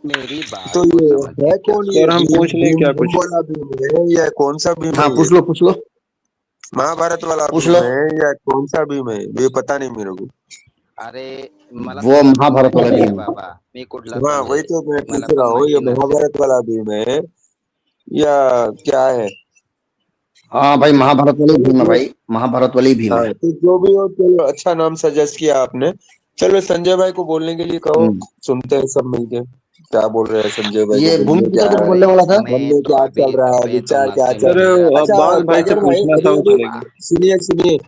मेरी बात
तो
को
ये
समझिए,
है
क्या
कौन, ये
सर हम
भीम
पूछ लें
भीम
क्या
भीम
कुछ?
वाला भीम है या कौन सा भीम
हाँ
है? ये
पूछ लो, पूछ लो,
महाभारत वाला
पूछ
भीम
लो।
है या कौन सा भीम है, ये पता नहीं मेरे को।
अरे मला
वो
तुझा भीम
महाभारत वाला
माहिती आहे रे
भीम।
बाबा, मी कुठला
हाँ
संजय
वही तो मैं पूछ
मला
रहा
पण
हूँ, ये
माहिती नसेल।
महाभारत वाला भीम है या क्या है?
हाँ भाई, महाभारत वाली
चलो
भीम है
जो,
भाई, महाभारत वाली भीम
हाँ
है।
तो जो भी हो, चलो अच्छा नाम सजेस्ट किया आपने। चलो संजय भाई को बोलने के लिए कहो,
हम्म।
सुनते हैं सब मिलके क्या बोल रहे हैं। संजय भाई को
ये
मन
भूमि
में
पिता
क्या
कुछ
है,
बोलने वाला था।
मन
मैं
में
तो
क्या
अभी
चल रहा है,
मैं तो
विचार क्या
नशे
चल
सर
में
रहा है।
जाके
अच्छा
अब्बास भाई से
टाइगर भाई,
पूछना था,
अभी
वो
अभी
चले गए।
सुनिए सुनिए,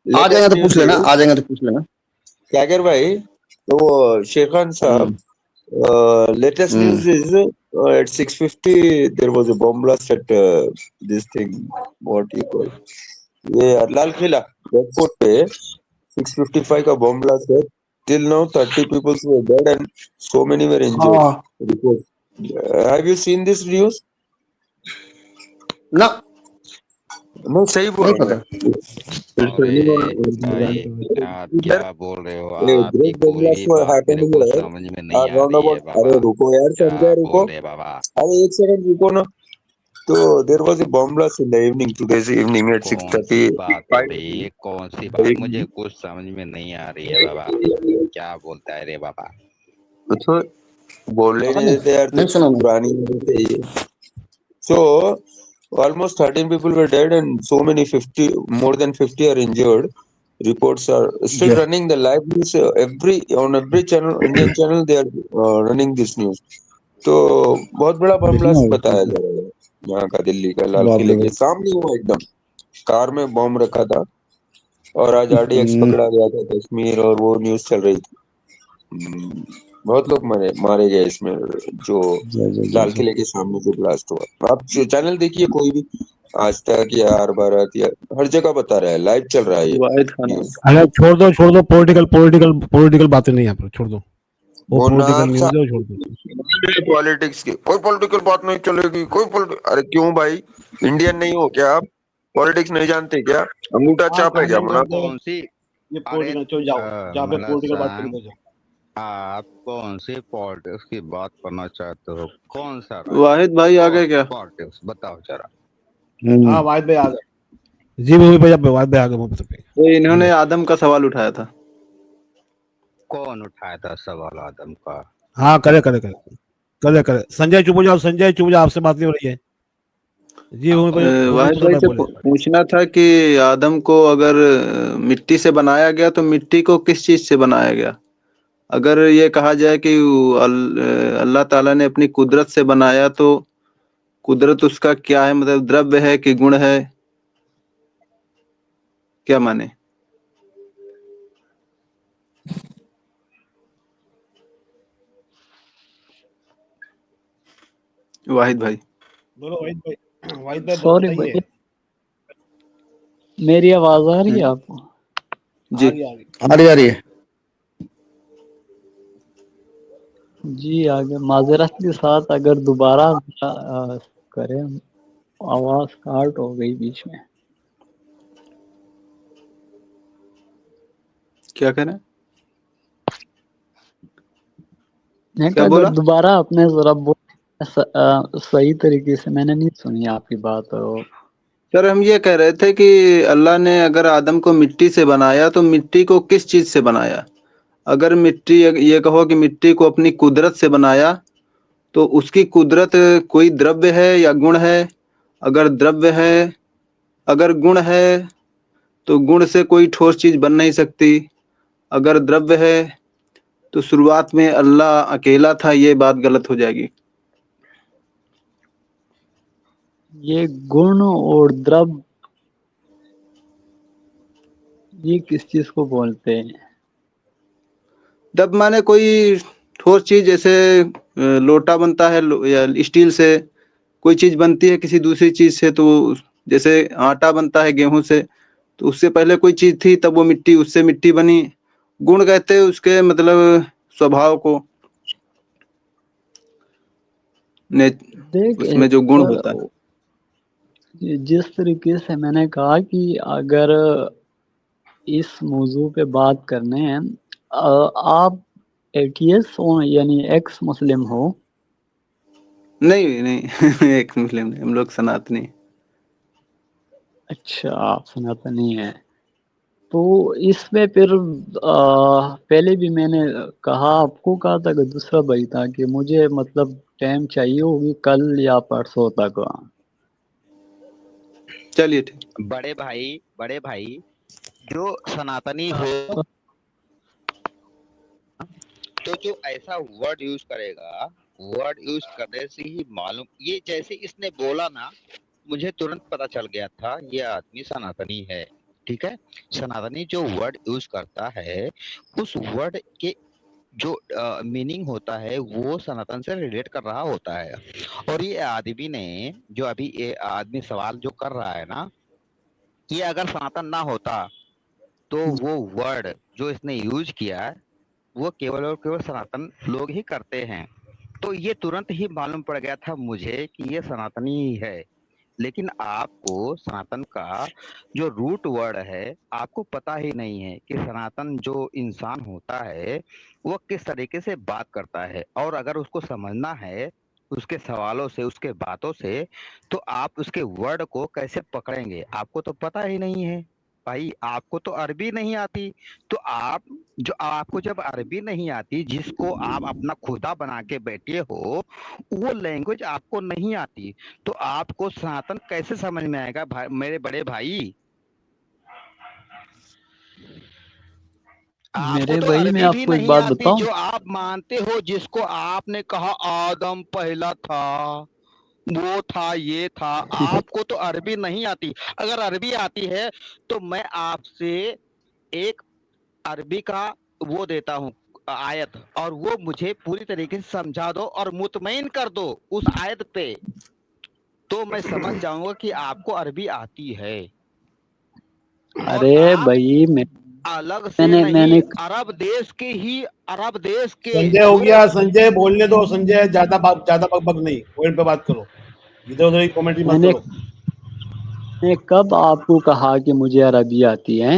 आ जाएगा
लेटेस्ट
तो पूछ
न्यूज
लेना,
इज,
आ जाएगा तो पूछ लेना।
टाइगर भाई, तो वो शेखान साहब,
हम्म।
latest
hmm.
news is at 6:50 there was a bomb blast at this thing, what you call, ये लाल किला, रेड फोर्ट पे 6:55 का बॉम्ब ब्लास्ट है। Till now 30 people were dead and so many were injured.
हाँ
Report. Have you seen this news?
ना,
मैं सही बोल
नहीं
रहा
पता।
हूँ। It's
अरे
running on
भाई क्या क्या
Twitter.
बोल रहे हो
A
आप, ये
great bomb blast
कोई
was
बात मेरे
happening
को
here
समझ में नहीं आ
around
रही है
about,
बाबा,
अरे रुको यार
क्या
संजय रुको,
बोल रहे बाबा।
अरे एक सेकंड रुको ना। तो there was a bomb blast in the evening, today's evening at
कौन सी बात है
6:35
भाई, कौन सी बात, मुझे कुछ समझ में नहीं आ रही है बाबा, क्या बोलता है रे बाबा।
तो बोलने
पता
नहीं
नहीं,
देते यार, तो
नहीं सुना मैं।
पुरानी बात है ये। So almost 13 people were dead and so many 50, more than 50 are injured. Reports are still
ये
running the live news, every on every channel, Indian channel they are running this news. तो बहुत बड़ा बम
देखना
ब्लास्ट
होगा
बताया
तुमको।
जा रहा है यहाँ का, दिल्ली का लाल
बाप रे
किले के
बाप।
सामने हुआ एकदम, कार में बॉम्ब रखा था और आज आरडीएक्स
हम्म।
पकड़ा गया था कश्मीर, और वो न्यूज चल रही थी। बहुत लोग मारे गए इसमें, जो लाल किले के सामने जो ब्लास्ट हुआ। आप चैनल देखिए कोई भी, आज तक या आर भारत या हर जगह बता रहा है, लाइव चल रहा है ये
वाहिद खान
न्यूज।
अरे छोड़ दो पॉलिटिकल बातें नहीं यहाँ पर, छोड़ दो, वो पॉलिटिकल
मुनाफा
न्यूज है, वो छोड़ दो।
पॉलिटिक्स की कोई पॉलिटिकल बात नहीं चलेगी, अरे क्यों भाई, इंडियन नहीं हो क्या आप? पॉलिटिक्स नहीं जानते क्या? अंगूठा
हाँ,
छाप है क्या
कमेंट
मुनाफा?
करते हैं,
कौन सी
ये
अरे
पॉलिटिकल, चलो जाओ, जहाँ पे
मतलब
पॉलिटिकल बात करो
संग
उधर जाओ।
आप कौन सी पॉलिटिक्स की बात करना चाहते हो? कौन सा
वाहिद भाई आ गए क्या?
पॉलिटिक्स बताओ जरा।
हाँ, वाहिद भाई आ गए जी, वही पे वाहिद भाई आ गए, वहीं पे।
तो इन्होंने आदम का सवाल उठाया था।
कौन उठाया था सवाल आदम का?
हाँ, करे संजय चुप हो जाओ, आपसे बात नहीं हो रही है जी। वहीं पे
वाहिद भाई से
बोले।
पूछना था कि आदम को अगर मिट्टी से बनाया गया तो मिट्टी को किस चीज से बनाया गया? अगर ये कहा जाए कि अल्लाह ताला ने अपनी कुदरत से बनाया, तो कुदरत उसका क्या है, मतलब द्रव्य है कि गुण है, क्या माने वाहिद भाई?
बोलो वाहिद भाई
सॉरी
बताइए।
भाई, मेरी आवाज आ रही है आपको?
जी
आ रही
आ रही है।
जी आगे माजरत के साथ अगर दोबारा करें, आवाज काट हो गई बीच में।
क्या कह रहे हैं?
मैं
क्या
कहा अगर
बोला?
दोबारा आपने जरा सही तरीके से मैंने नहीं सुनी आपकी बात।
सर हम ये कह रहे थे कि अल्लाह ने अगर आदम को मिट्टी से बनाया तो मिट्टी को किस चीज से बनाया? अगर मिट्टी, ये कहो कि मिट्टी को अपनी कुदरत से बनाया, तो उसकी कुदरत कोई द्रव्य है या गुण है? अगर द्रव्य है, अगर गुण है तो गुण से कोई ठोस चीज बन नहीं सकती। अगर द्रव्य है तो शुरुआत में अल्लाह अकेला था, ये बात गलत हो जाएगी।
ये गुण और द्रव्य, ये किस चीज को बोलते हैं?
द्रव्य माने कोई ठोस चीज, जैसे लोटा बनता है या स्टील से, कोई चीज बनती है किसी दूसरी चीज से, तो जैसे आटा बनता है गेहूं से, तो उससे पहले कोई चीज थी, तब वो मिट्टी, उससे मिट्टी बनी। गुण कहते हैं उसके मतलब स्वभाव को,
देख
उसमें जो गुण
सर,
होता है।
जिस तरीके से मैंने कहा कि अगर इस मौजू पे बात करने हैं, आप एटीएस हो यानी एक्स मुस्लिम हो?
नहीं नहीं एक मुस्लिम नहीं, हम लोग सनातनी।
अच्छा, आप सनातनी है। तो इसमें फिर पहले भी मैंने कहा, आपको कहा था कि दूसरा भाई था कि मुझे मतलब टाइम चाहिए होगी कल या परसों तक।
चलिए ठीक।
बड़े भाई जो सनातनी हो, तो जो ऐसा वर्ड यूज करेगा, वर्ड यूज करने से ही मालूम, ये जैसे इसने बोला ना, मुझे तुरंत पता चल गया था ये आदमी सनातनी है। ठीक है, सनातनी जो वर्ड यूज करता है, उस वर्ड के जो मीनिंग होता है वो सनातन से रिलेट कर रहा होता है। और ये आदमी ने, जो अभी ये आदमी सवाल जो कर रहा है ना, ये अगर सनातन ना होता तो वो वर्ड जो इसने यूज किया है वो केवल और केवल सनातन लोग ही करते हैं। तो ये तुरंत ही मालूम पड़ गया था मुझे कि ये सनातनी ही है। लेकिन आपको सनातन का जो रूट वर्ड है आपको पता ही नहीं है कि सनातन जो इंसान होता है वो किस तरीके से बात करता है। और अगर उसको समझना है उसके सवालों से, उसके बातों से, तो आप उसके वर्ड को कैसे पकड़ेंगे? आपको तो पता ही नहीं है भाई, आपको तो अरबी नहीं आती। तो आपको जब अरबी नहीं आती, जिसको आप अपना खुदा बना के बैठे हो, वो लैंग्वेज आपको नहीं आती, तो आपको सनातन कैसे समझ में आएगा भाई, मेरे बड़े भाई? आपको
मेरे
तो
भाई मैं
अरबी भी
आपको एक
नहीं
बात
आती,
बताऊं,
जो आप मानते हो, जिसको आपने कहा आदम पहला था, वो था, ये था। आपको तो अरबी नहीं आती। अगर अरबी आती है तो मैं आपसे एक अरबी का वो देता हूँ, आयत, और वो मुझे पूरी तरीके से समझा दो और मुतमईन कर दो उस आयत पे, तो मैं समझ जाऊंगा कि आपको अरबी आती है। और
अरे
आप
भाई
अलग से
मैंने
नहीं, अरब देश के ही, अरब देश के
संजय हो
पूरे
गया, संजय बोलने दो, संजय ज्यादा बक नहीं, पॉइंट पे बात करो, इधर उधर की कमेंट्री मत
मैंने
करो।
मैं कब आपको कहा कि मुझे अरबी आती है?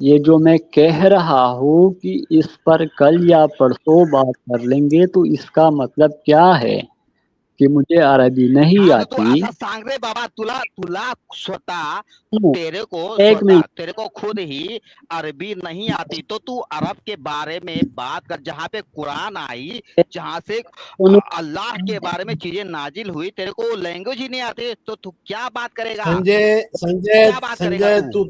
ये जो मैं कह रहा हूँ कि इस पर कल या परसों बात कर लेंगे, तो इसका मतलब क्या है कि मुझे अरबी नहीं
अगं तू
आती।
असं सांग रे बाबा, तुला तुला स्वतः
एक मिनट,
तेरे को खुद ही अरबी नहीं आती, तो तू अरब के बारे में बात कर, जहाँ पे कुरान आई, जहाँ से
सुनो,
अल्लाह के बारे में चीजें नाजिल हुई, तेरे को लैंग्वेज ही नहीं आती, तो तू क्या बात करेगा?
संजय संजय
क्या बात करेगा
संजय
तू?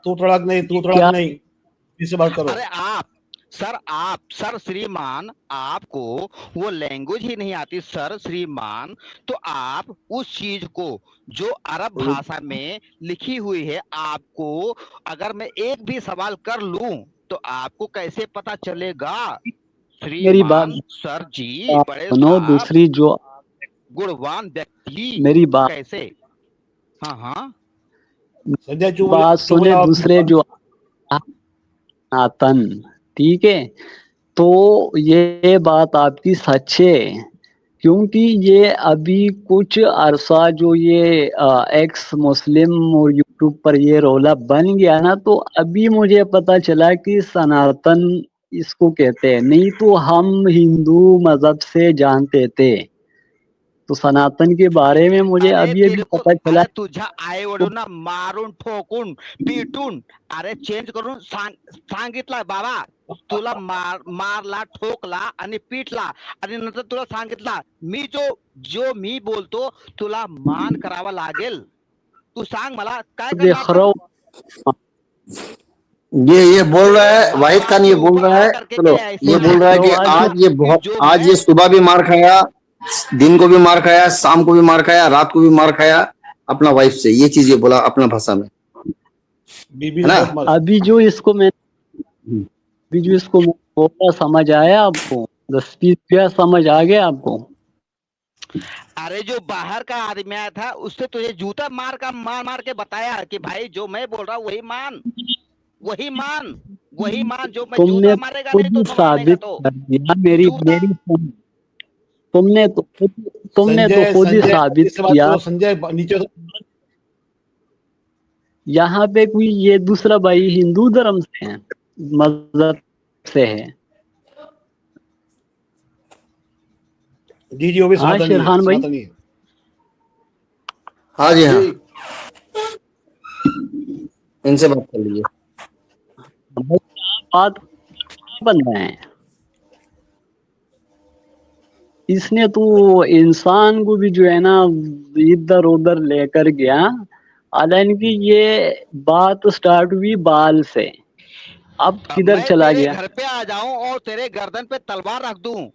तू थोड़ा
क्या
नहीं, इससे बात करो।
अरे आप सर श्रीमान, आपको वो लैंग्वेज ही नहीं आती सर श्रीमान, तो आप उस चीज को जो अरब भाषा में लिखी हुई है, आपको अगर मैं एक भी सवाल कर लूं तो आपको कैसे पता चलेगा?
मेरी बात
श्रीमान सर जी, बड़े
सुनो,
साहब,
दूसरी जो
गुणवान व्यक्ति,
मेरी बात
कैसे? हाँ
संजय
बात सुने, दूसरे जो सनातन, ठीक है, तो ये बात आपकी सच है, क्योंकि ये अभी कुछ अरसा जो ये एक्स मुस्लिम और यूट्यूब पर ये रोला बन गया ना, तो अभी मुझे पता चला कि सनातन इसको कहते हैं, नहीं तो हम हिंदू मजहब से जानते थे। तो सनातन के बारे में मुझे अभी अभी पता चला।
अरे तुझ्या आई वडीलना मारून ठोकून पिटून, अरे चेंज करून सांगितलं बाबा, तुला मारला, ठोकला आणि पिटला, आणि नंतर तुला सांगितला मी जो मी बोलतो तुला मान करावा लागेल, तू सांग मला काय करणार
देख रहा
आपण?
हूँ
ये बोल रहा है वाहिद खान, ये बोल रहा है, चलो ये बोल रहा है कि आज ये सुबह भी मार खाया, दिन को भी मार खाया, शाम को भी मार खाया, रात को भी मार खाया अपना वाइफ से, ये चीज ये बोला अपना भाषा में,
बीबी
है ना?
अभी जो इसको बोला समझ आया आपको? 10-20 क्या समझ आ गया आपको?
अरे जो बाहर का आदमी आया था, उससे तुझे जूता मार के बताया कि भाई जो मैं बोल रहा हूँ वही मान, वही मान, जो मैं
तुमने
जूता मारेगा
खुद
नहीं
ही
तो मानेगा
साबित
तो
कर दिया, मेरी
जूता।
तुमने तो खुद ही साबित किया।
संजय नीचे
यहाँ पे कोई ये दूसरा भाई हिंदू धर्म से है, मजहब से है।
जी वो भी
हाँ
सनातनी है,
शेरखान भाई,
सनातनी है।
हाँ जी हाँ, इनसे बात कर लीजिए।
बात बन रहे हैं, इसने तो इंसान को भी जो है ना इधर उधर लेकर गया। हालांकि ये बात स्टार्ट हुई बाल से, अब किधर
मैं
चला
तेरे
गया?
घर पे आ जाऊं और तेरे गर्दन पे तलवार रख दूं,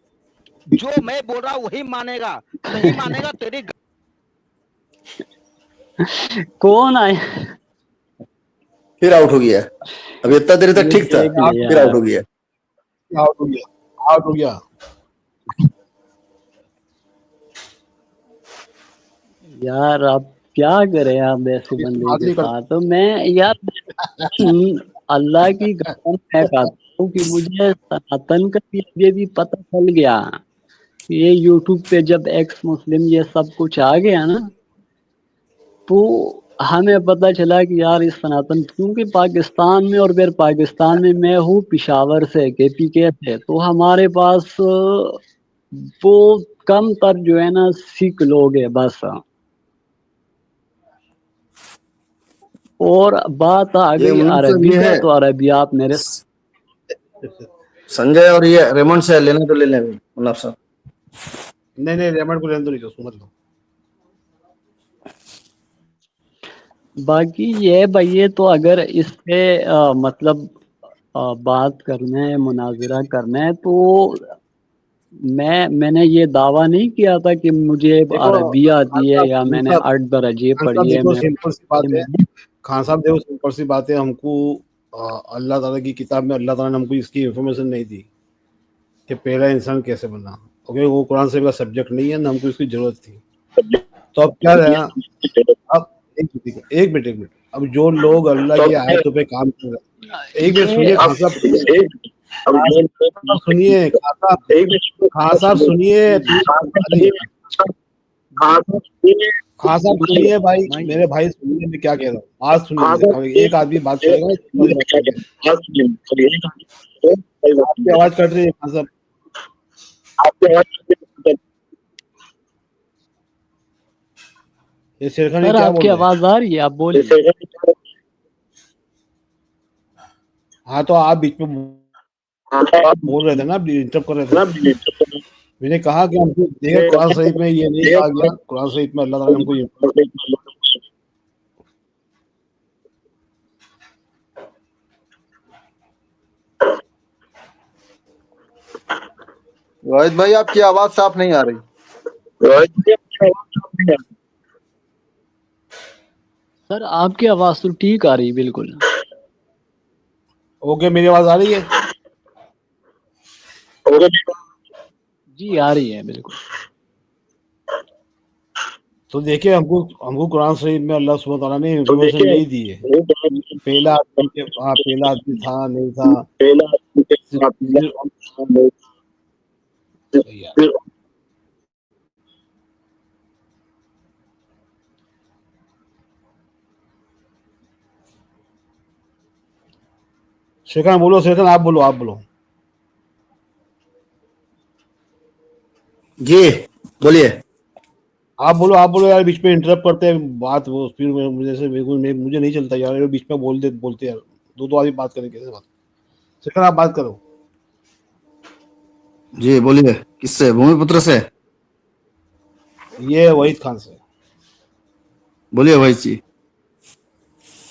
जो मैं बोल रहा हूं वही मानेगा, नहीं मानेगा तेरी
कौन आया?
फिर आउट हो गया, अब इतना देर तक
ये
ठीक था,
देख ले
फिर
यार,
आउट हो गया।
आउट हो गया।
यार अब क्या करें आप ऐसे बंदे के साथ? तो मैं यार अल्लाह की कसम मैं कहता हूँ कि मुझे सनातन का ये भी पता चल गया। ये यूट्यूब पे जब एक्स मुस्लिम ये सब कुछ आ गया ना, तो हमें पता चला कि यार इस सनातन, क्योंकि पाकिस्तान में, और फिर पाकिस्तान में मैं हूँ पिशावर से, KPK से, तो हमारे पास वो कम तर जो है ना सिख लोग है बस। और बात आ
ये
गई
मुनफ
अरबी
भी
का,
है
तो अरबी आप मेरे
संजय, और ये रेमंड से लेने तो ले लें मुनफ साहब।
नहीं रेमंड को लेने दो, नहीं तो सुन लो।
बाकी ये भैया, तो अगर इस पे मतलब बात करना है, मुनाजरा करना है, तो मैंने ये दावा नहीं किया था कि मुझे
देखो
अरबी आती है या मैंने 8 दर्जे
खान साहब
पढ़ी है।
देखो,
मैं
सिंपल सी बात है खान साहब, देखो सिंपल सी बात है, हमको अल्लाह ताला की किताब में अल्लाह ताला ने हमको इसकी इंफॉर्मेशन नहीं दी, कि पहला इंसान कैसे बना, क्योंकि वो कुरान शरीफ का सब्जेक्ट नहीं है ना, हमको इसकी जरूरत थी। तो अब क्या रहा, अब एक मिनट, अब जो लोग अल्लाह की आयतों पे काम कर रहे हैं, एक मिनट सुनिए खान साहब, सुनिए खान साहब सुनिए, खान साहब सुनिए भाई, मेरे भाई सुनिए, मैं क्या कह रहा हूँ, बात सुनिए, एक आदमी बात करेगा, आपकी आवाज कट रही है खान साहब, ये शेरखानी
सर
क्या बोल
आपकी
रहे हैं?
आवाज आ रही है, आप बोलिए।
हाँ तो आप बीच में बोल रहे थे ना, इंटरप्ट कर रहे थे। मैंने कहा कि हमको देखिए कुरान शरीफ में ये नहीं कहा गया, कुरान शरीफ में अल्लाह ताला ने हमको ये
रोहित भाई आपकी आवाज साफ नहीं आ रही।
सर आपकी आवाज तो ठीक आ रही बिल्कुल।
ओके, मेरी आवाज आ रही है?
जी आ रही है बिल्कुल।
तो देखिए हमको कुरान शरीफ में अल्लाह सुब्हान तआला ने इन्फॉर्मेशन नहीं दी है, पहला आदमी था नहीं था, शेखन बोलो, शेखन आप बोलो।
जी बोलिए।
आप बोलो यार, बीच में इंटरप्ट करते हैं बात, वो फिर मुझे नहीं चलता यार, ये बीच में बोलते यार, दो आदमी बात करें कैसे बात। शेखन आप बात करो।
जी बोलिए, किससे? भूमिपुत्र से?
ये वहीद खान से।
बोलिए भाई जी,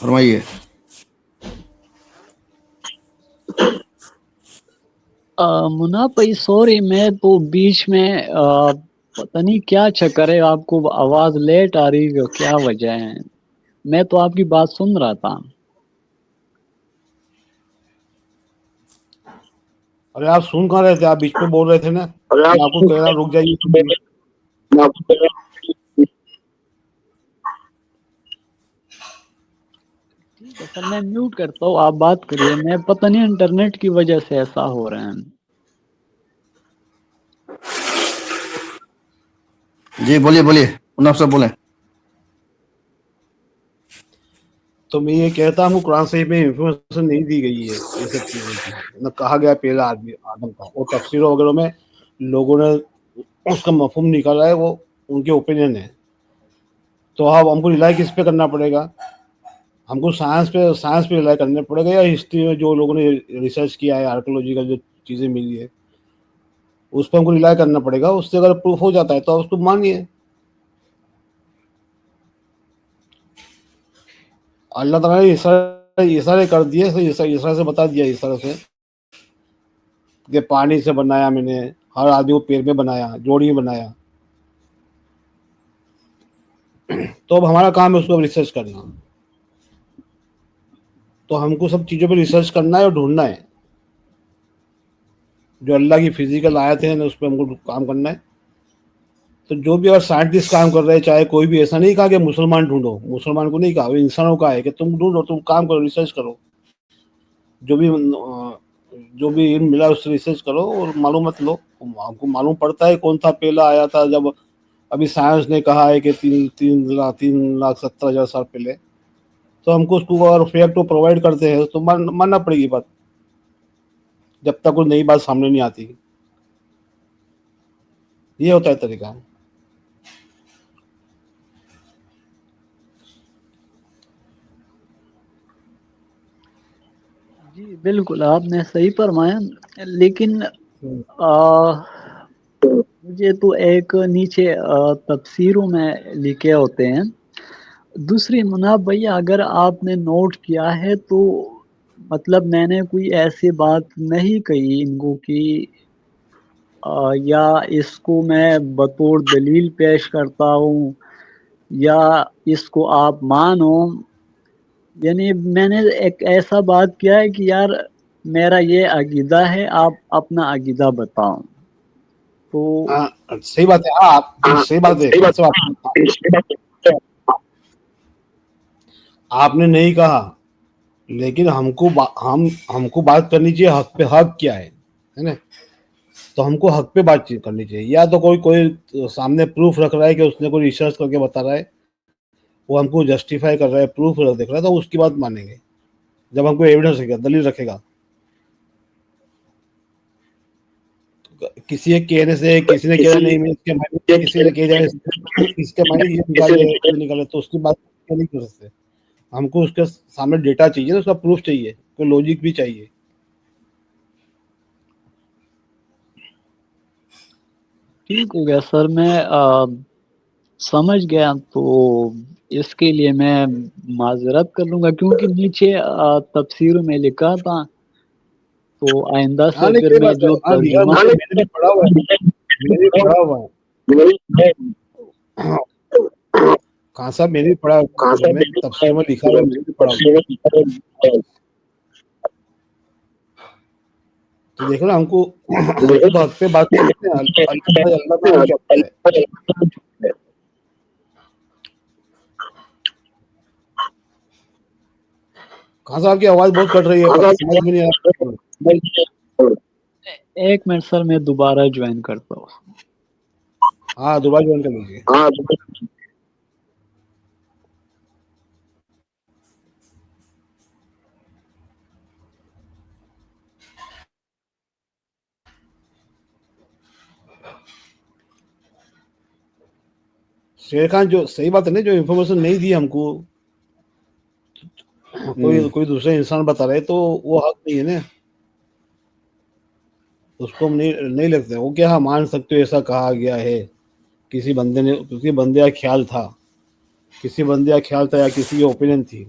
फरमाइए।
मुन्ना भाई सॉरी, मैं तो बीच में पता नहीं क्या चक्कर है, आपको आवाज लेट आ रही है, क्या वजह है? मैं तो आपकी बात सुन रहा था।
अरे आप सुन कहाँ रहे थे, आप बीच में बोल रहे थे ना, मैं आपको कह रहा रुक जाइए।
ठीक है सर, मैं म्यूट करता हूँ, आप बात करिए। मैं पता नहीं इंटरनेट की वजह से ऐसा हो रहा है।
जी बोलिए, पुनः सब बोले।
तो मैं ये कहता हूँ कुरान शरीफ में इंफॉर्मेशन नहीं दी गई है ये सब चीजों की, न कहा गया पहला आदमी आदम का, और तफसीरों वगैरह में लोगों ने उसका मफहूम निकाला है, वो उनके ओपिनियन है। तो अब हमको रिलाई किस पे करना पड़ेगा? हमको साइंस पे रिलाई करना पड़ेगा, या हिस्ट्री में जो लोगों ने रिसर्च किया है, आर्कोलॉजी का जो चीज़ें मिली है उस पर हमको रिलाई करना पड़ेगा। उससे अगर प्रूफ हो जाता है तो आप उसको मानिए। अल्लाह ताला ने इशारे कर दिए, इशारे से बता दिया, इशारे से कि पानी से बनाया मैंने, हर आदमी को पैर में बनाया, जोड़ी में बनाया। तो अब हमारा काम है उसको रिसर्च करना। तो हमको सब चीज़ों पे रिसर्च करना है और ढूंढना है, जो अल्लाह की फिजिकल आयत है ना, उस पर हमको काम करना है। तो जो भी अगर साइंटिस्ट काम कर रहे हैं, चाहे कोई भी, ऐसा नहीं कहा कि मुसलमान ढूंढो, मुसलमान को नहीं कहा, वो इंसानों का है कि तुम ढूंढो, तुम काम करो, रिसर्च करो, जो भी इल्म मिला उससे रिसर्च करो और मालूमात लो। हमको मालूम पड़ता है कौन था पहला आया था, जब अभी साइंस ने कहा है कि 3,70,000 साल पहले, तो हमको उसको अगर फैक्ट प्रोवाइड करते हैं तो मानना पड़ेगी बात, जब तक कोई नई बात सामने नहीं आती। ये होता है तरीका।
जी बिल्कुल, आपने सही फरमाया। लेकिन मुझे तो एक नीचे तफसीरों में लिखे होते हैं। दूसरी मुनाब भैया, अगर आपने नोट किया है तो मतलब मैंने कोई ऐसी बात नहीं कही इनको कि या इसको मैं बतौर दलील पेश करता हूँ या इसको आप मानो। यानी मैंने एक ऐसा बात किया है कि यार मेरा ये अकीदा है, आप अपना अकीदा बताओ। तो
सही बात है। आप सही बात है, आपने नहीं कहा, लेकिन हमको बात करनी चाहिए हक पे। हक क्या है ना? तो हमको हक पे बातचीत करनी चाहिए। या तो कोई सामने प्रूफ रख रहा है कि उसने कोई रिसर्च करके बता रहा है, वो हमको जस्टिफाई कर रहा है, प्रूफ देख रहा है, तो उसकी बात मानेंगे जब हमको एविडेंस रखेगा, दलील रखेगा। किसी एक कहने से, किसी ने कहा नहीं, इसके मायने, किसी ने कह जाए इसके मायने ये निकाले, तो उसकी बात नहीं कर सकते। हमको उसके सामने डेटा चाहिए ना, उसका प्रूफ चाहिए, कोई लॉजिक भी चाहिए।
ठीक हो गया सर, मैं समझ गया। तो इसके लिए मैं माजरत कर लूंगा, क्योंकि नीचे तफसीर में लिखा था। तो आइंदा से फिर मैं जो तर्जुमा
मैंने भी पढ़ा हुआ है, मैंने भी पढ़ा हुआ है। कहाँ साहब, मैंने भी पढ़ा, तफसीर में लिखा हुआ है, मैंने भी पढ़ा हुआ है। तो देखो ना, हमको तो हक पे बात करते हैं। अल्लाह ताला कहता है। कहाँ साहब की आवाज बहुत कट रही है, समझ में नहीं आ रहा।
एक मिनट सर, मैं दोबारा ज्वाइन करता हूँ।
हाँ, दोबारा ज्वाइन कर लीजिए। शेर खान, जो सही बात है ना, जो इन्फॉर्मेशन नहीं दी हमको, कोई दूसरे इंसान बता रहे, तो वो हक नहीं है ना, उसको हम नहीं लगता। वो क्या मान सकते हो, ऐसा कहा गया है, किसी बंदे का ख्याल था, या किसी की ओपिनियन थी।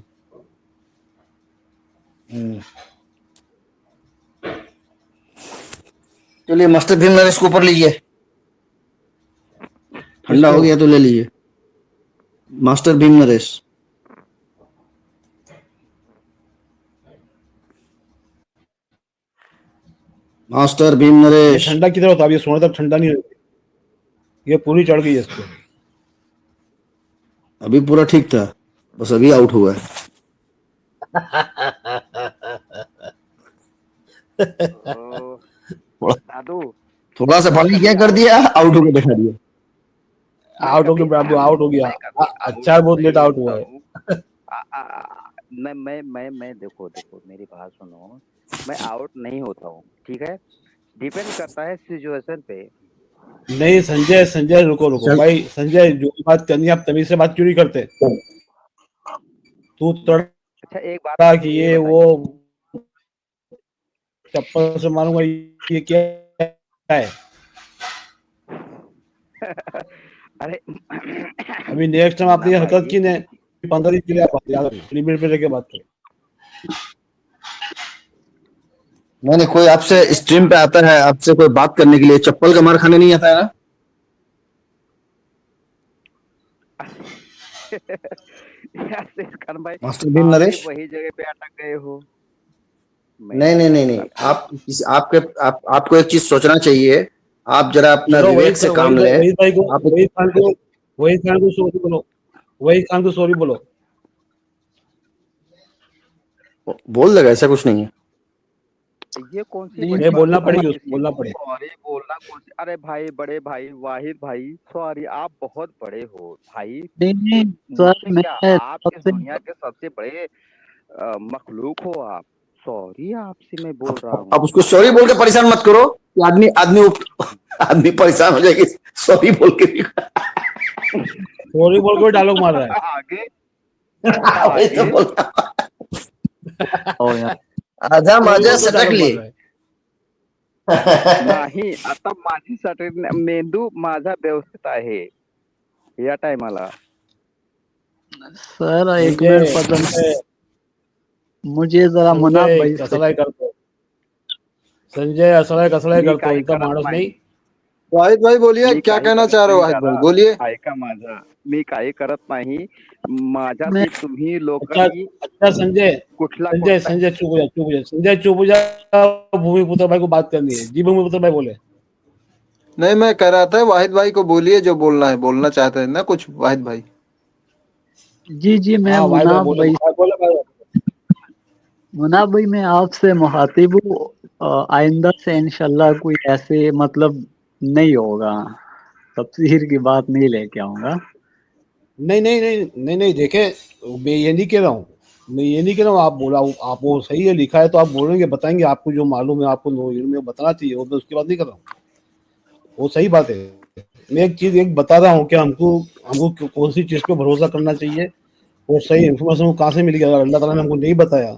चलिए मास्टर भीम नरेश को ऊपर लीजिए, ठंडा हो गया तो ले लीजिए। Master Bhim Naresh, master Bhim Naresh.
ठंडा किधर होता है? ये सोने तक ठंडा नहीं होती, ये पूरी चढ़ गई है इसको।
अभी पूरा ठीक था, बस अभी आउट हुआ है।
दादू
थोड़ा सा पानी क्या कर दिया, आउट होकर बैठा दिया।
आउट हो गया। अच्छा, बहुत लेट आउट हुआ है।
मैं देखो मेरी बात सुनो, मैं आउट नहीं होता हूँ, ठीक है? डिपेंड करता है सिचुएशन पे।
नहीं संजय रुको भाई। संजय, जो बात करनी है आप तमीज से बात क्यों नहीं करते? तू
अच्छा, एक बात
कि ये वो चप्पल से मारूंगा, ये क्या है?
अरे
अभी नेक्स्ट टाइम आपने ये हरकत की ने 15 दिन के लिए आप याद लिमिट पे लेके बात करो।
मैंने कोई आपसे स्ट्रीम पे आता है, आपसे कोई बात करने के लिए, चप्पल का मार खाने नहीं आता है ना?
यार भाई,
मास्टर भीम नरेश,
वही जगह पे अटक गए हो।
नहीं। आपको एक चीज सोचना चाहिए। आप जरा अपना विवेक से काम ले।
वही खान को सॉरी बोलो।
बोल देगा, ऐसा कुछ नहीं है।
ये कौन सी
ये बोलना पड़ेगी, बोलना पड़ेगा।
सॉरी बोलना कौन सी? अरे भाई, बड़े भाई वाहिद भाई, सॉरी, आप बहुत बड़े हो भाई।
नहीं सर, मैं
आप इस दुनिया के सबसे बड़े मखलूक हो आप। सॉरी आपसे मैं बोल रहा हूँ।
अब उसको सॉरी बोल के परेशान मत करो कि आदमी परेशान हो जाएगी। सॉरी बोल के
सॉरी बोल के डायलॉग मार रहा है
आगे
तो बोलता आधा मजा सटक ली
नाही, आता माझ्यासाठी मेंदू माझा व्यवस्थित आहे या टाइमाला।
सर एक मिनट, पता मुझे जरा मुनाफ भाई
संजय असलाय करतो, इथं माणूस नाही।
वाहिद भाई बोलिए,
मी
क्या
काही
कहना
करत
चाह रहे हो
नाही
वाहिद भाई,
दादा,
बोलिए।
ऐका माझं, मी काही करत नाही. माझ्याशी
मैं
तुम्ही
अच्छा
लोकांनी
अच्छा संजय
कुठला
संजय
कोणता
संजय चुप हो जा, चुप हो जा, संजय चुप हो जा। भूमिपुत्र भाई को बात करनी है। जी भूमिपुत्र भाई बोले।
नहीं, मैं कह रहा था वाहिद भाई को बोलिए, जो बोलना है, बोलना चाहते हैं ना कुछ वाहिद भाई।
जी जी, मैं
हाँ भाई
मुनाफ
बोले
भाई,
भाई बोले भाई।
मुनाफ भाई मैं आपसे मुखातिब हूँ। आइंदा से इंशाल्लाह कोई ऐसे मतलब नहीं होगा, तफसीर की बात नहीं लेके आऊंगा।
नहीं नहीं नहीं नहीं नहीं देखे, मैं ये नहीं कह रहा हूँ, मैं ये नहीं कह रहा हूँ। आप बोला, आप वो सही है, लिखा है तो आप बोलेंगे, बताएंगे, आपको जो मालूम है, आपको नो इल्म है, बताना चाहिए। वो मैं उसकी बात नहीं कर रहा हूँ, वो सही बात है। मैं एक चीज एक बता रहा हूँ कि हमको हमको कौन सी चीज पे भरोसा करना चाहिए और सही इन्फॉर्मेशन कहाँ से मिलेगी। अगर अल्लाह ताला ने हमको नहीं बताया